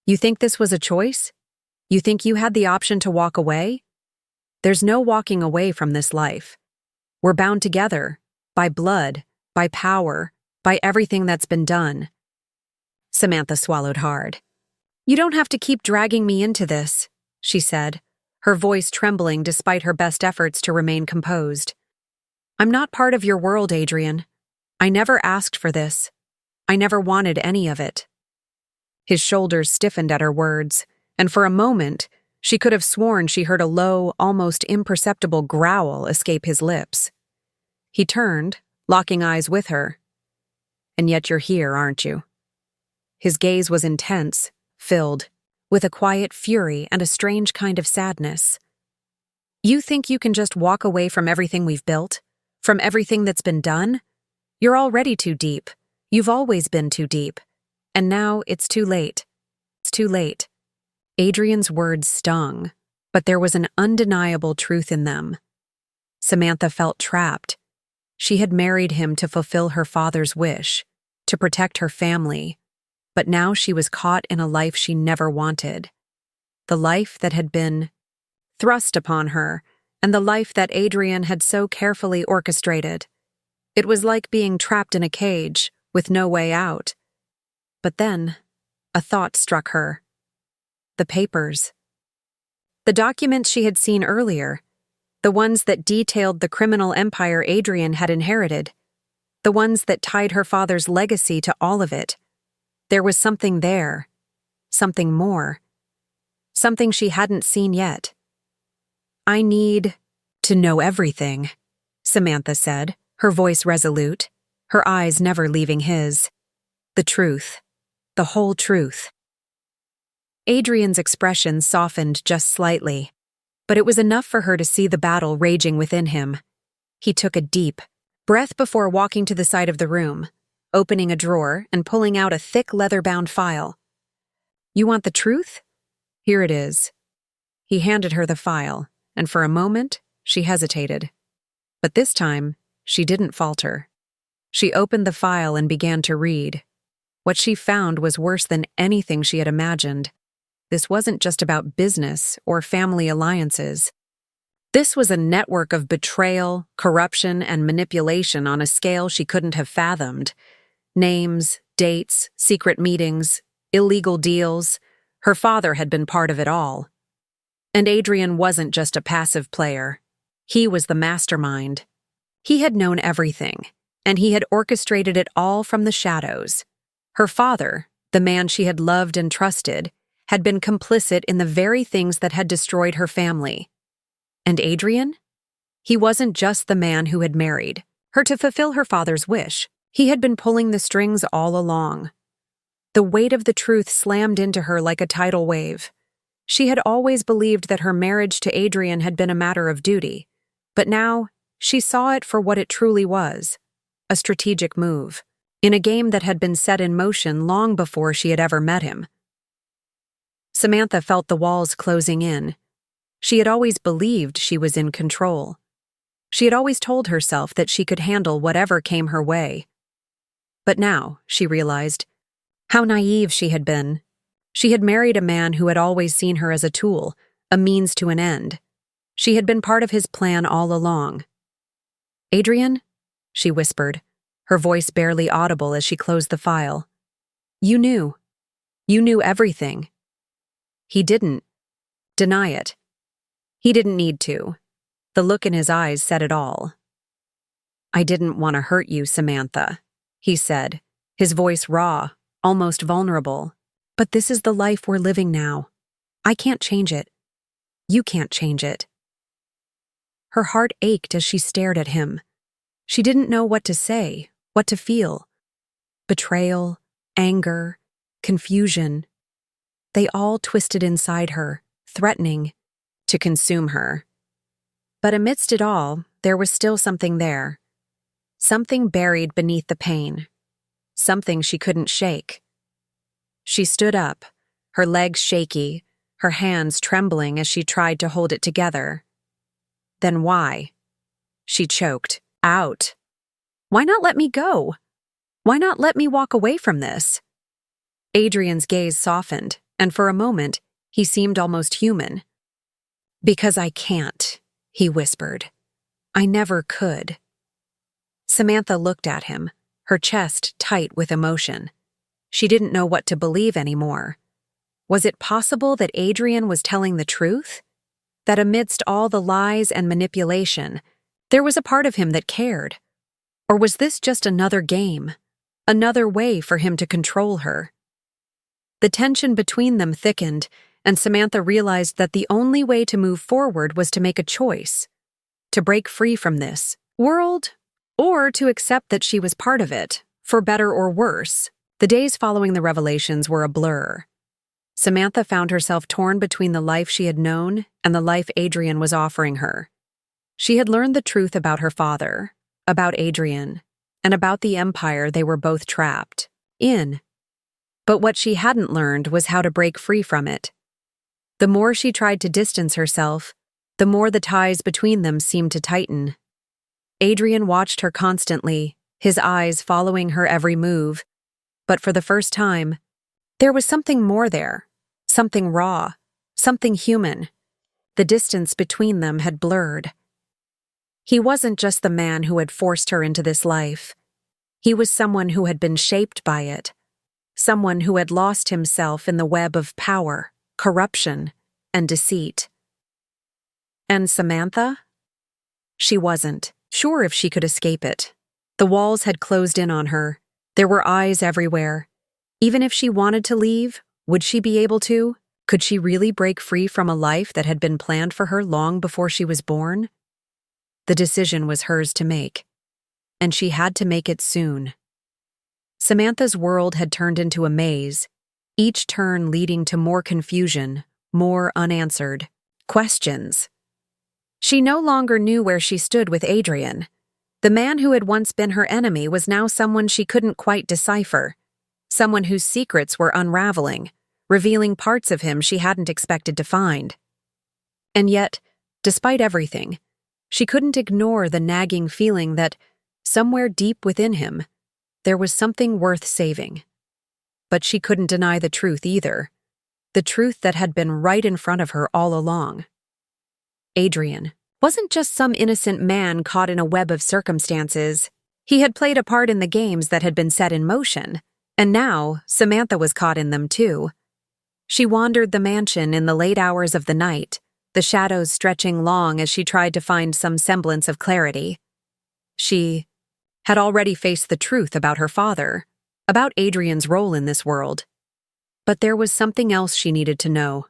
You think this was a choice? You think you had the option to walk away? There's no walking away from this life. We're bound together, by blood, by power, by everything that's been done." Samantha swallowed hard. "You don't have to keep dragging me into this," she said, her voice trembling despite her best efforts to remain composed. "I'm not part of your world, Adrian. I never asked for this. I never wanted any of it." His shoulders stiffened at her words, and for a moment, she could have sworn she heard a low, almost imperceptible growl escape his lips. He turned, locking eyes with her. "And yet you're here, aren't you?" His gaze was intense, filled, with a quiet fury and a strange kind of sadness. "You think you can just walk away from everything we've built? From everything that's been done? You're already too deep. You've always been too deep. And now it's too late. It's too late." Adrian's words stung, but there was an undeniable truth in them. Samantha felt trapped. She had married him to fulfill her father's wish, to protect her family, but now she was caught in a life she never wanted. The life that had been thrust upon her, and the life that Adrian had so carefully orchestrated. It was like being trapped in a cage, with no way out. But then, a thought struck her. The papers. The documents she had seen earlier, the ones that detailed the criminal empire Adrian had inherited, the ones that tied her father's legacy to all of it. There was something there, something more, something she hadn't seen yet. "I need to know everything," Samantha said, her voice resolute, her eyes never leaving his. "The truth, the whole truth." Adrian's expression softened just slightly, but it was enough for her to see the battle raging within him. He took a deep breath before walking to the side of the room, opening a drawer and pulling out a thick leather-bound file. "You want the truth? Here it is." He handed her the file, and for a moment, she hesitated. But this time, she didn't falter. She opened the file and began to read. What she found was worse than anything she had imagined. This wasn't just about business or family alliances. This was a network of betrayal, corruption, and manipulation on a scale she couldn't have fathomed. Names, dates, secret meetings, illegal deals. Her father had been part of it all. And Adrian wasn't just a passive player. He was the mastermind. He had known everything, and he had orchestrated it all from the shadows. Her father, the man she had loved and trusted, had been complicit in the very things that had destroyed her family. And Adrian? He wasn't just the man who had married her to fulfill her father's wish. He had been pulling the strings all along. The weight of the truth slammed into her like a tidal wave. She had always believed that her marriage to Adrian had been a matter of duty, but now she saw it for what it truly was, a strategic move, in a game that had been set in motion long before she had ever met him. Samantha felt the walls closing in. She had always believed she was in control. She had always told herself that she could handle whatever came her way. But now, she realized, how naive she had been. She had married a man who had always seen her as a tool, a means to an end. She had been part of his plan all along. "Adrian?" she whispered, her voice barely audible as she closed the file. "You knew. You knew everything." He didn't deny it. He didn't need to. The look in his eyes said it all. "I didn't want to hurt you, Samantha," he said, his voice raw, almost vulnerable. "But this is the life we're living now. I can't change it. You can't change it." Her heart ached as she stared at him. She didn't know what to say, what to feel. Betrayal, anger, confusion. They all twisted inside her, threatening to consume her. But amidst it all, there was still something there. Something buried beneath the pain. Something she couldn't shake. She stood up, her legs shaky, her hands trembling as she tried to hold it together. Then why? She choked. Out. Why not let me go? Why not let me walk away from this? Adrian's gaze softened, and for a moment, he seemed almost human. Because I can't, he whispered. I never could. Samantha looked at him, her chest tight with emotion. She didn't know what to believe anymore. Was it possible that Adrian was telling the truth? That amidst all the lies and manipulation, there was a part of him that cared? Or was this just another game, another way for him to control her? The tension between them thickened, and Samantha realized that the only way to move forward was to make a choice, to break free from this world, or to accept that she was part of it, for better or worse. The days following the revelations were a blur. Samantha found herself torn between the life she had known and the life Adrian was offering her. She had learned the truth about her father, about Adrian, and about the empire they were both trapped in. But what she hadn't learned was how to break free from it. The more she tried to distance herself, the more the ties between them seemed to tighten. Adrian watched her constantly, his eyes following her every move. But for the first time, there was something more there, something raw, something human. The distance between them had blurred. He wasn't just the man who had forced her into this life. He was someone who had been shaped by it, someone who had lost himself in the web of power, corruption, and deceit. And Samantha? She wasn't sure if she could escape it. The walls had closed in on her. There were eyes everywhere. Even if she wanted to leave, would she be able to? Could she really break free from a life that had been planned for her long before she was born? The decision was hers to make, and she had to make it soon. Samantha's world had turned into a maze, each turn leading to more confusion, more unanswered questions. She no longer knew where she stood with Adrian. The man who had once been her enemy was now someone she couldn't quite decipher, someone whose secrets were unraveling, revealing parts of him she hadn't expected to find. And yet, despite everything, she couldn't ignore the nagging feeling that, somewhere deep within him, there was something worth saving. But she couldn't deny the truth either, the truth that had been right in front of her all along. Adrian wasn't just some innocent man caught in a web of circumstances. He had played a part in the games that had been set in motion, and now Samantha was caught in them too. She wandered the mansion in the late hours of the night, the shadows stretching long as she tried to find some semblance of clarity. She had already faced the truth about her father, about Adrian's role in this world. But there was something else she needed to know.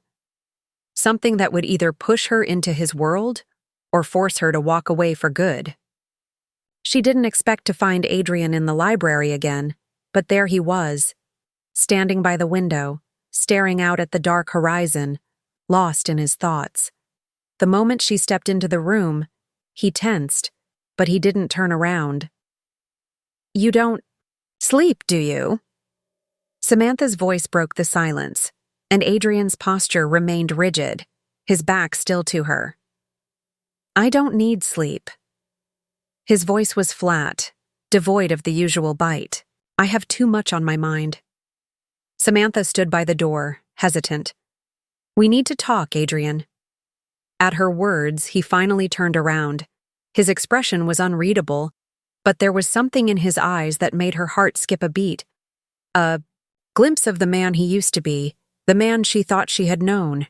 Something that would either push her into his world or force her to walk away for good. She didn't expect to find Adrian in the library again, but there he was, standing by the window, staring out at the dark horizon, lost in his thoughts. The moment she stepped into the room, he tensed, but he didn't turn around. "You don't sleep, do you?" Samantha's voice broke the silence, and Adrian's posture remained rigid, his back still to her. "I don't need sleep." His voice was flat, devoid of the usual bite. "I have too much on my mind." Samantha stood by the door, hesitant. "We need to talk, Adrian." At her words, he finally turned around. His expression was unreadable, but there was something in his eyes that made her heart skip a beat. A glimpse of the man he used to be, the man she thought she had known.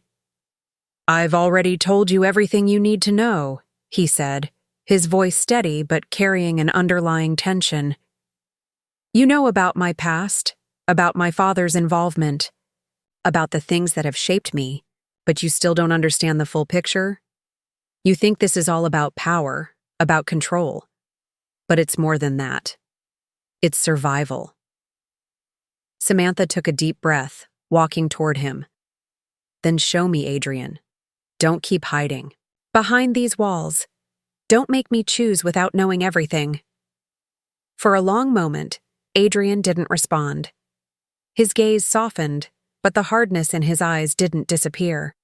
"I've already told you everything you need to know," he said, his voice steady but carrying an underlying tension. "You know about my past, about my father's involvement, about the things that have shaped me, but you still don't understand the full picture? You think this is all about power, about control. But it's more than that. It's survival." Samantha took a deep breath, walking toward him. "Then show me, Adrian. Don't keep hiding. Behind these walls. Don't make me choose without knowing everything." For a long moment, Adrian didn't respond. His gaze softened, but the hardness in his eyes didn't disappear.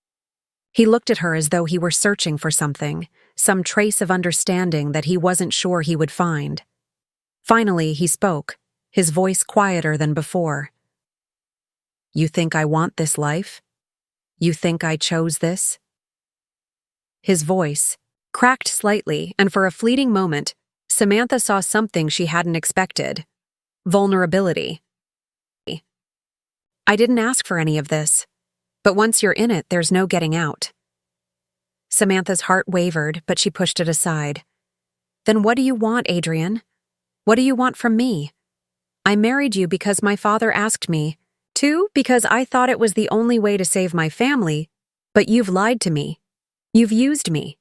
He looked at her as though he were searching for something, some trace of understanding that he wasn't sure he would find. Finally, he spoke, his voice quieter than before. "You think I want this life? You think I chose this?" His voice cracked slightly, and for a fleeting moment, Samantha saw something she hadn't expected: vulnerability. "I didn't ask for any of this, but once you're in it, there's no getting out." Samantha's heart wavered, but she pushed it aside. "Then what do you want, Adrian? What do you want from me? I married you because my father asked me to, because I thought it was the only way to save my family, but you've lied to me. You've used me."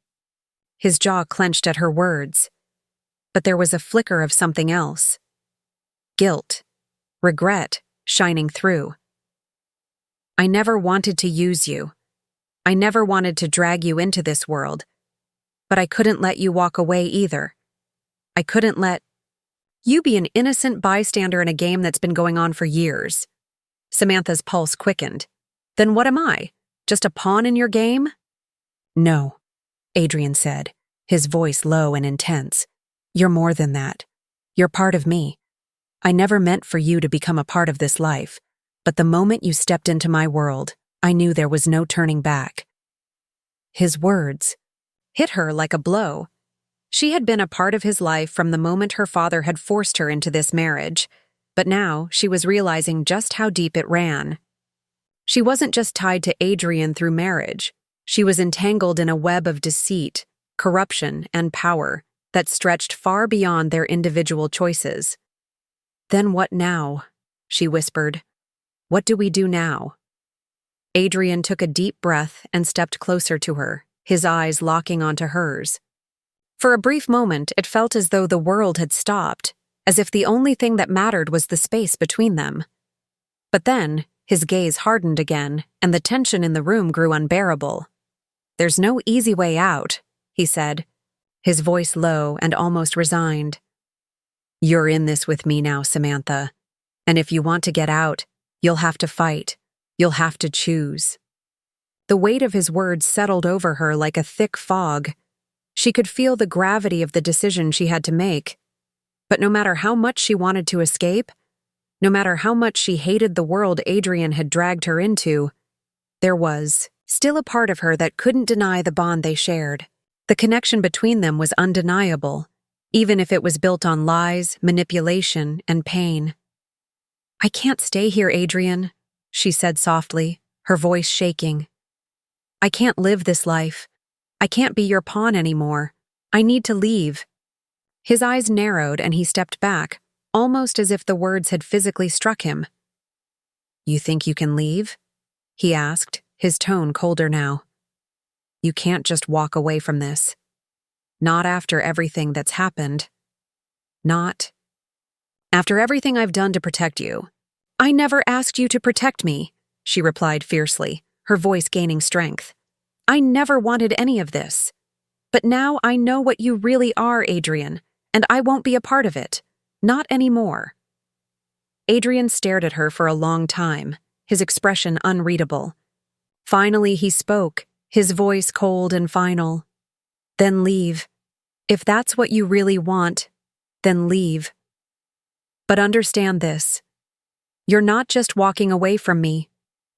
His jaw clenched at her words, but there was a flicker of something else. Guilt, regret, shining through. "I never wanted to use you. I never wanted to drag you into this world. But I couldn't let you walk away either. I couldn't let you be an innocent bystander in a game that's been going on for years." Samantha's pulse quickened. "Then what am I? Just a pawn in your game?" "No," Adrian said, his voice low and intense. "You're more than that. You're part of me. I never meant for you to become a part of this life, but the moment you stepped into my world, I knew there was no turning back." His words hit her like a blow. She had been a part of his life from the moment her father had forced her into this marriage, but now she was realizing just how deep it ran. She wasn't just tied to Adrian through marriage. She was entangled in a web of deceit, corruption, and power that stretched far beyond their individual choices. "Then what now?" she whispered. "What do we do now?" Adrian took a deep breath and stepped closer to her, his eyes locking onto hers. For a brief moment, it felt as though the world had stopped, as if the only thing that mattered was the space between them. But then, his gaze hardened again, and the tension in the room grew unbearable. "There's no easy way out," he said, his voice low and almost resigned. "You're in this with me now, Samantha. And if you want to get out, you'll have to fight. You'll have to choose." The weight of his words settled over her like a thick fog. She could feel the gravity of the decision she had to make. But no matter how much she wanted to escape, no matter how much she hated the world Adrian had dragged her into, there was still a part of her that couldn't deny the bond they shared. The connection between them was undeniable, even if it was built on lies, manipulation, and pain. "I can't stay here, Adrian," she said softly, her voice shaking. "I can't live this life. I can't be your pawn anymore. I need to leave." His eyes narrowed and he stepped back, almost as if the words had physically struck him. "You think you can leave?" he asked, his tone colder now. "You can't just walk away from this. Not after everything that's happened. Not after everything I've done to protect you." "I never asked you to protect me," she replied fiercely, her voice gaining strength. "I never wanted any of this. But now I know what you really are, Adrian, and I won't be a part of it. Not anymore." Adrian stared at her for a long time, his expression unreadable. Finally he spoke, his voice cold and final. "Then leave. If that's what you really want, then leave. But understand this. You're not just walking away from me.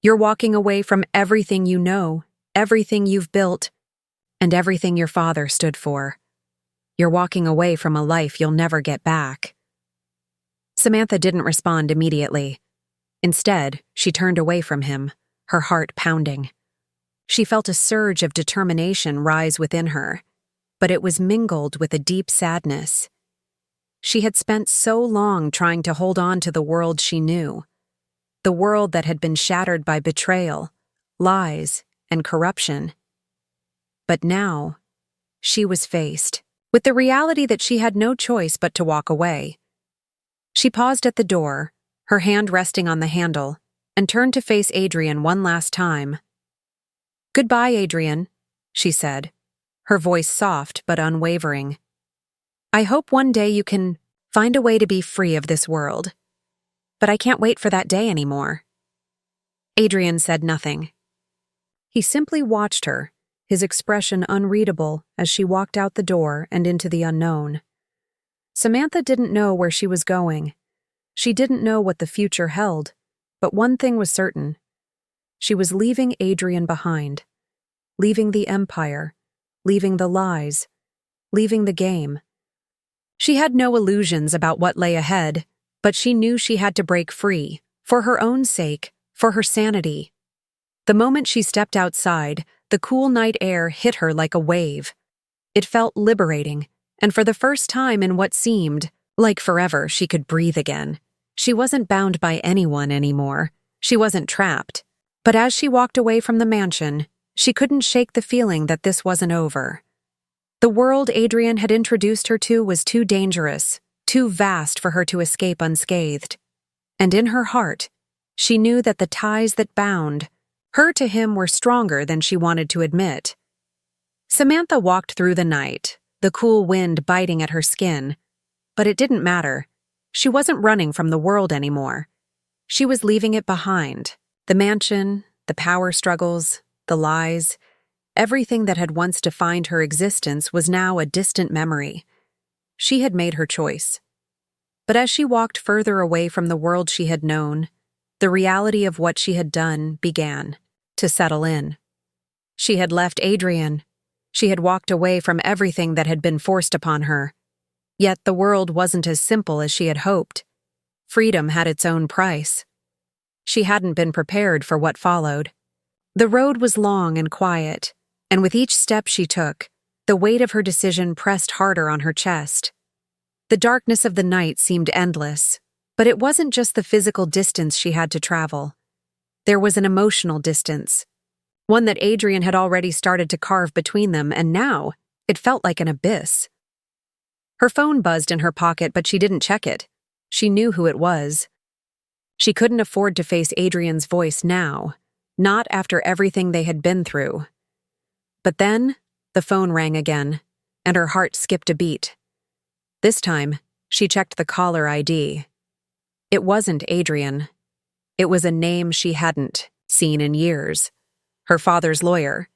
You're walking away from everything you know, everything you've built, and everything your father stood for. You're walking away from a life you'll never get back." Samantha didn't respond immediately. Instead, she turned away from him, her heart pounding. She felt a surge of determination rise within her, but it was mingled with a deep sadness. She had spent so long trying to hold on to the world she knew, the world that had been shattered by betrayal, lies, and corruption. But now, she was faced with the reality that she had no choice but to walk away. She paused at the door, her hand resting on the handle, and turned to face Adrian one last time. "Goodbye, Adrian," she said, her voice soft but unwavering. "I hope one day you can find a way to be free of this world. But I can't wait for that day anymore." Adrian said nothing. He simply watched her, his expression unreadable as she walked out the door and into the unknown. Samantha didn't know where she was going. She didn't know what the future held, but one thing was certain. She was leaving Adrian behind, leaving the empire, leaving the lies, leaving the game. She had no illusions about what lay ahead, but she knew she had to break free, for her own sake, for her sanity. The moment she stepped outside, the cool night air hit her like a wave. It felt liberating, and for the first time in what seemed like forever, she could breathe again. She wasn't bound by anyone anymore. She wasn't trapped. But as she walked away from the mansion, she couldn't shake the feeling that this wasn't over. The world Adrian had introduced her to was too dangerous, too vast for her to escape unscathed. And in her heart, she knew that the ties that bound her to him were stronger than she wanted to admit. Samantha walked through the night, the cool wind biting at her skin. But it didn't matter. She wasn't running from the world anymore. She was leaving it behind. The mansion, the power struggles, the lies, everything that had once defined her existence was now a distant memory. She had made her choice. But as she walked further away from the world she had known, the reality of what she had done began to settle in. She had left Adrian. She had walked away from everything that had been forced upon her. Yet the world wasn't as simple as she had hoped. Freedom had its own price. She hadn't been prepared for what followed. The road was long and quiet, and with each step she took, the weight of her decision pressed harder on her chest. The darkness of the night seemed endless, but it wasn't just the physical distance she had to travel. There was an emotional distance, one that Adrian had already started to carve between them, and now it felt like an abyss. Her phone buzzed in her pocket, but she didn't check it. She knew who it was. She couldn't afford to face Adrian's voice now, not after everything they had been through. But then, the phone rang again, and her heart skipped a beat. This time, she checked the caller ID. It wasn't Adrian. It was a name she hadn't seen in years. Her father's lawyer.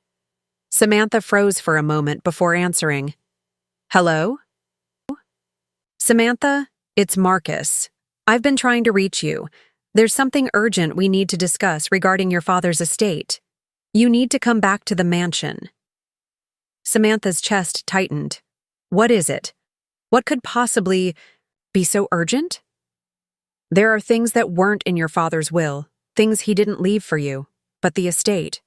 Samantha froze for a moment before answering. "Hello?" "Samantha, it's Marcus. I've been trying to reach you. There's something urgent we need to discuss regarding your father's estate. You need to come back to the mansion." Samantha's chest tightened. "What is it? What could possibly be so urgent?" "There are things that weren't in your father's will, things he didn't leave for you, but the estate.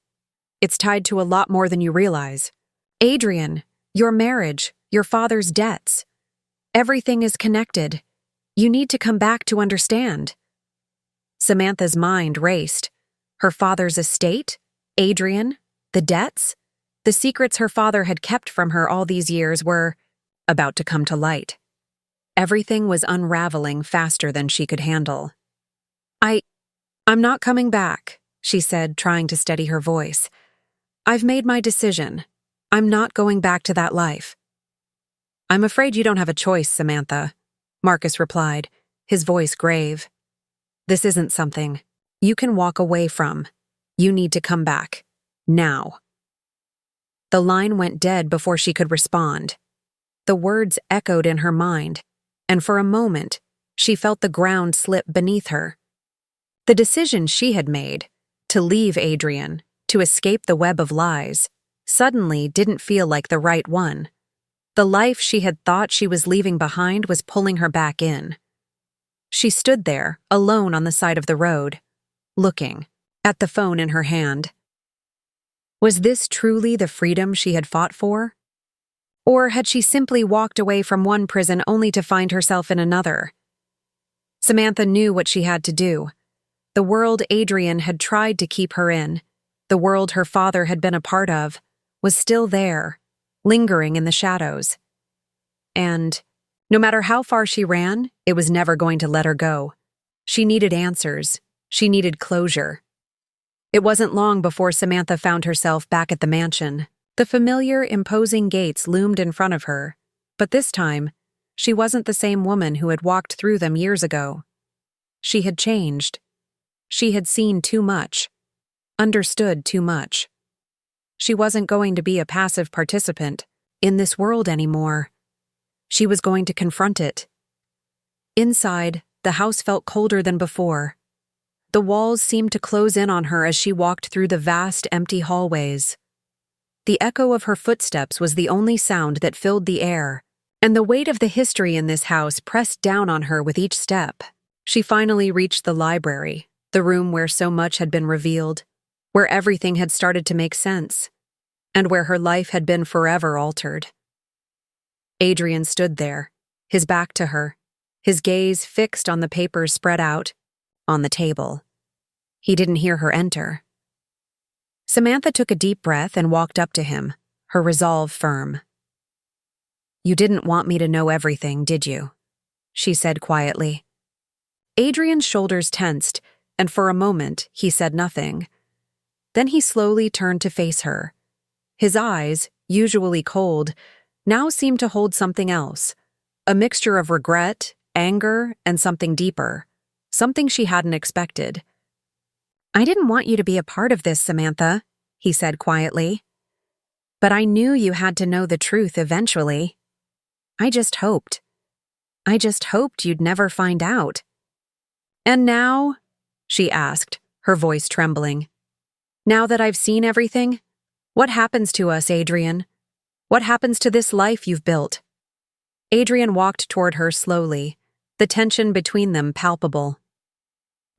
It's tied to a lot more than you realize. Adrian, your marriage, your father's debts. Everything is connected. You need to come back to understand." Samantha's mind raced. Her father's estate? Adrian? The debts? The secrets her father had kept from her all these years were about to come to light. Everything was unraveling faster than she could handle. I'm not coming back," she said, trying to steady her voice. "I've made my decision. I'm not going back to that life." "I'm afraid you don't have a choice, Samantha," Marcus replied, his voice grave. "This isn't something you can walk away from. You need to come back. Now." The line went dead before she could respond. The words echoed in her mind, and for a moment, she felt the ground slip beneath her. The decision she had made, to leave Adrian, to escape the web of lies, suddenly didn't feel like the right one. The life she had thought she was leaving behind was pulling her back in. She stood there, alone on the side of the road, looking at the phone in her hand. Was this truly the freedom she had fought for? Or had she simply walked away from one prison only to find herself in another? Samantha knew what she had to do. The world Adrian had tried to keep her in, the world her father had been a part of, was still there, lingering in the shadows. And no matter how far she ran, it was never going to let her go. She needed answers. She needed closure. It wasn't long before Samantha found herself back at the mansion, The familiar, imposing gates loomed in front of her, but this time, she wasn't the same woman who had walked through them years ago. She had changed. She had seen too much, understood too much. She wasn't going to be a passive participant in this world anymore. She was going to confront it. Inside, the house felt colder than before. The walls seemed to close in on her as she walked through the vast, empty hallways. The echo of her footsteps was the only sound that filled the air, and the weight of the history in this house pressed down on her with each step. She finally reached the library, the room where so much had been revealed, where everything had started to make sense, and where her life had been forever altered. Adrian stood there, his back to her, his gaze fixed on the papers spread out on the table. He didn't hear her enter. Samantha took a deep breath and walked up to him, her resolve firm. "You didn't want me to know everything, did you?" she said quietly. Adrian's shoulders tensed, and for a moment he said nothing. Then he slowly turned to face her. His eyes, usually cold, now seemed to hold something else, a mixture of regret, anger, and something deeper, something she hadn't expected. "I didn't want you to be a part of this, Samantha," he said quietly. "But I knew you had to know the truth eventually. I just hoped you'd never find out." "And now?" she asked, her voice trembling. "Now that I've seen everything, what happens to us, Adrian? What happens to this life you've built?" Adrian walked toward her slowly, the tension between them palpable.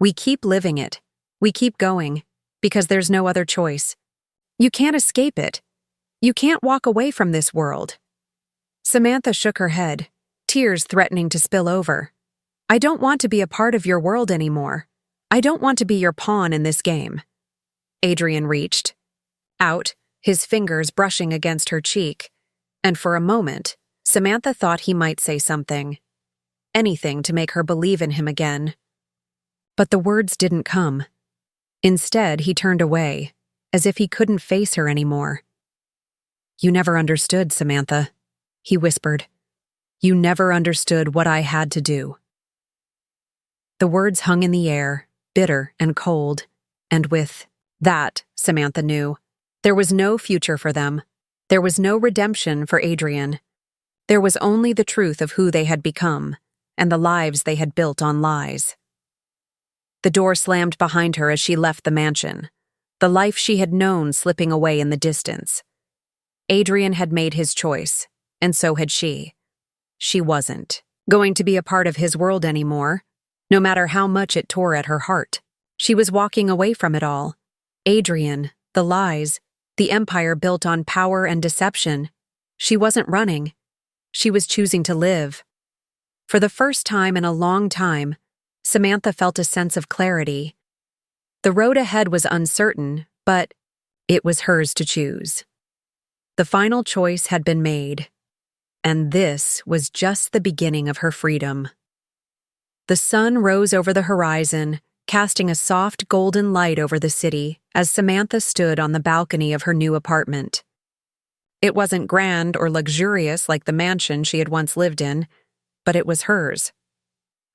"We keep living it. We keep going, because there's no other choice. You can't escape it. You can't walk away from this world." Samantha shook her head, tears threatening to spill over. "I don't want to be a part of your world anymore. I don't want to be your pawn in this game." Adrian reached out, his fingers brushing against her cheek, and for a moment, Samantha thought he might say something. Anything to make her believe in him again. But the words didn't come. Instead, he turned away, as if he couldn't face her anymore. "You never understood, Samantha," he whispered. "You never understood what I had to do." The words hung in the air, bitter and cold, and with that, Samantha knew, there was no future for them. There was no redemption for Adrian. There was only the truth of who they had become, and the lives they had built on lies. The door slammed behind her as she left the mansion, the life she had known slipping away in the distance. Adrian had made his choice, and so had she. She wasn't going to be a part of his world anymore, no matter how much it tore at her heart. She was walking away from it all. Adrian, the lies, the empire built on power and deception. She wasn't running. She was choosing to live. For the first time in a long time, Samantha felt a sense of clarity. The road ahead was uncertain, but it was hers to choose. The final choice had been made, and this was just the beginning of her freedom. The sun rose over the horizon, casting a soft golden light over the city as Samantha stood on the balcony of her new apartment. It wasn't grand or luxurious like the mansion she had once lived in, but it was hers.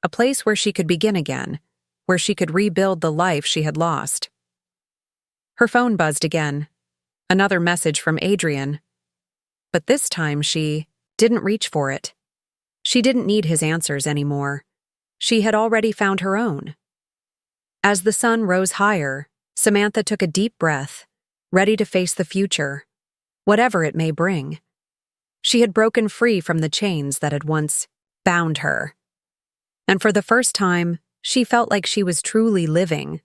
A place where she could begin again, where she could rebuild the life she had lost. Her phone buzzed again. Another message from Adrian. But this time she didn't reach for it. She didn't need his answers anymore. She had already found her own. As the sun rose higher, Samantha took a deep breath, ready to face the future, whatever it may bring. She had broken free from the chains that had once bound her. And for the first time, she felt like she was truly living,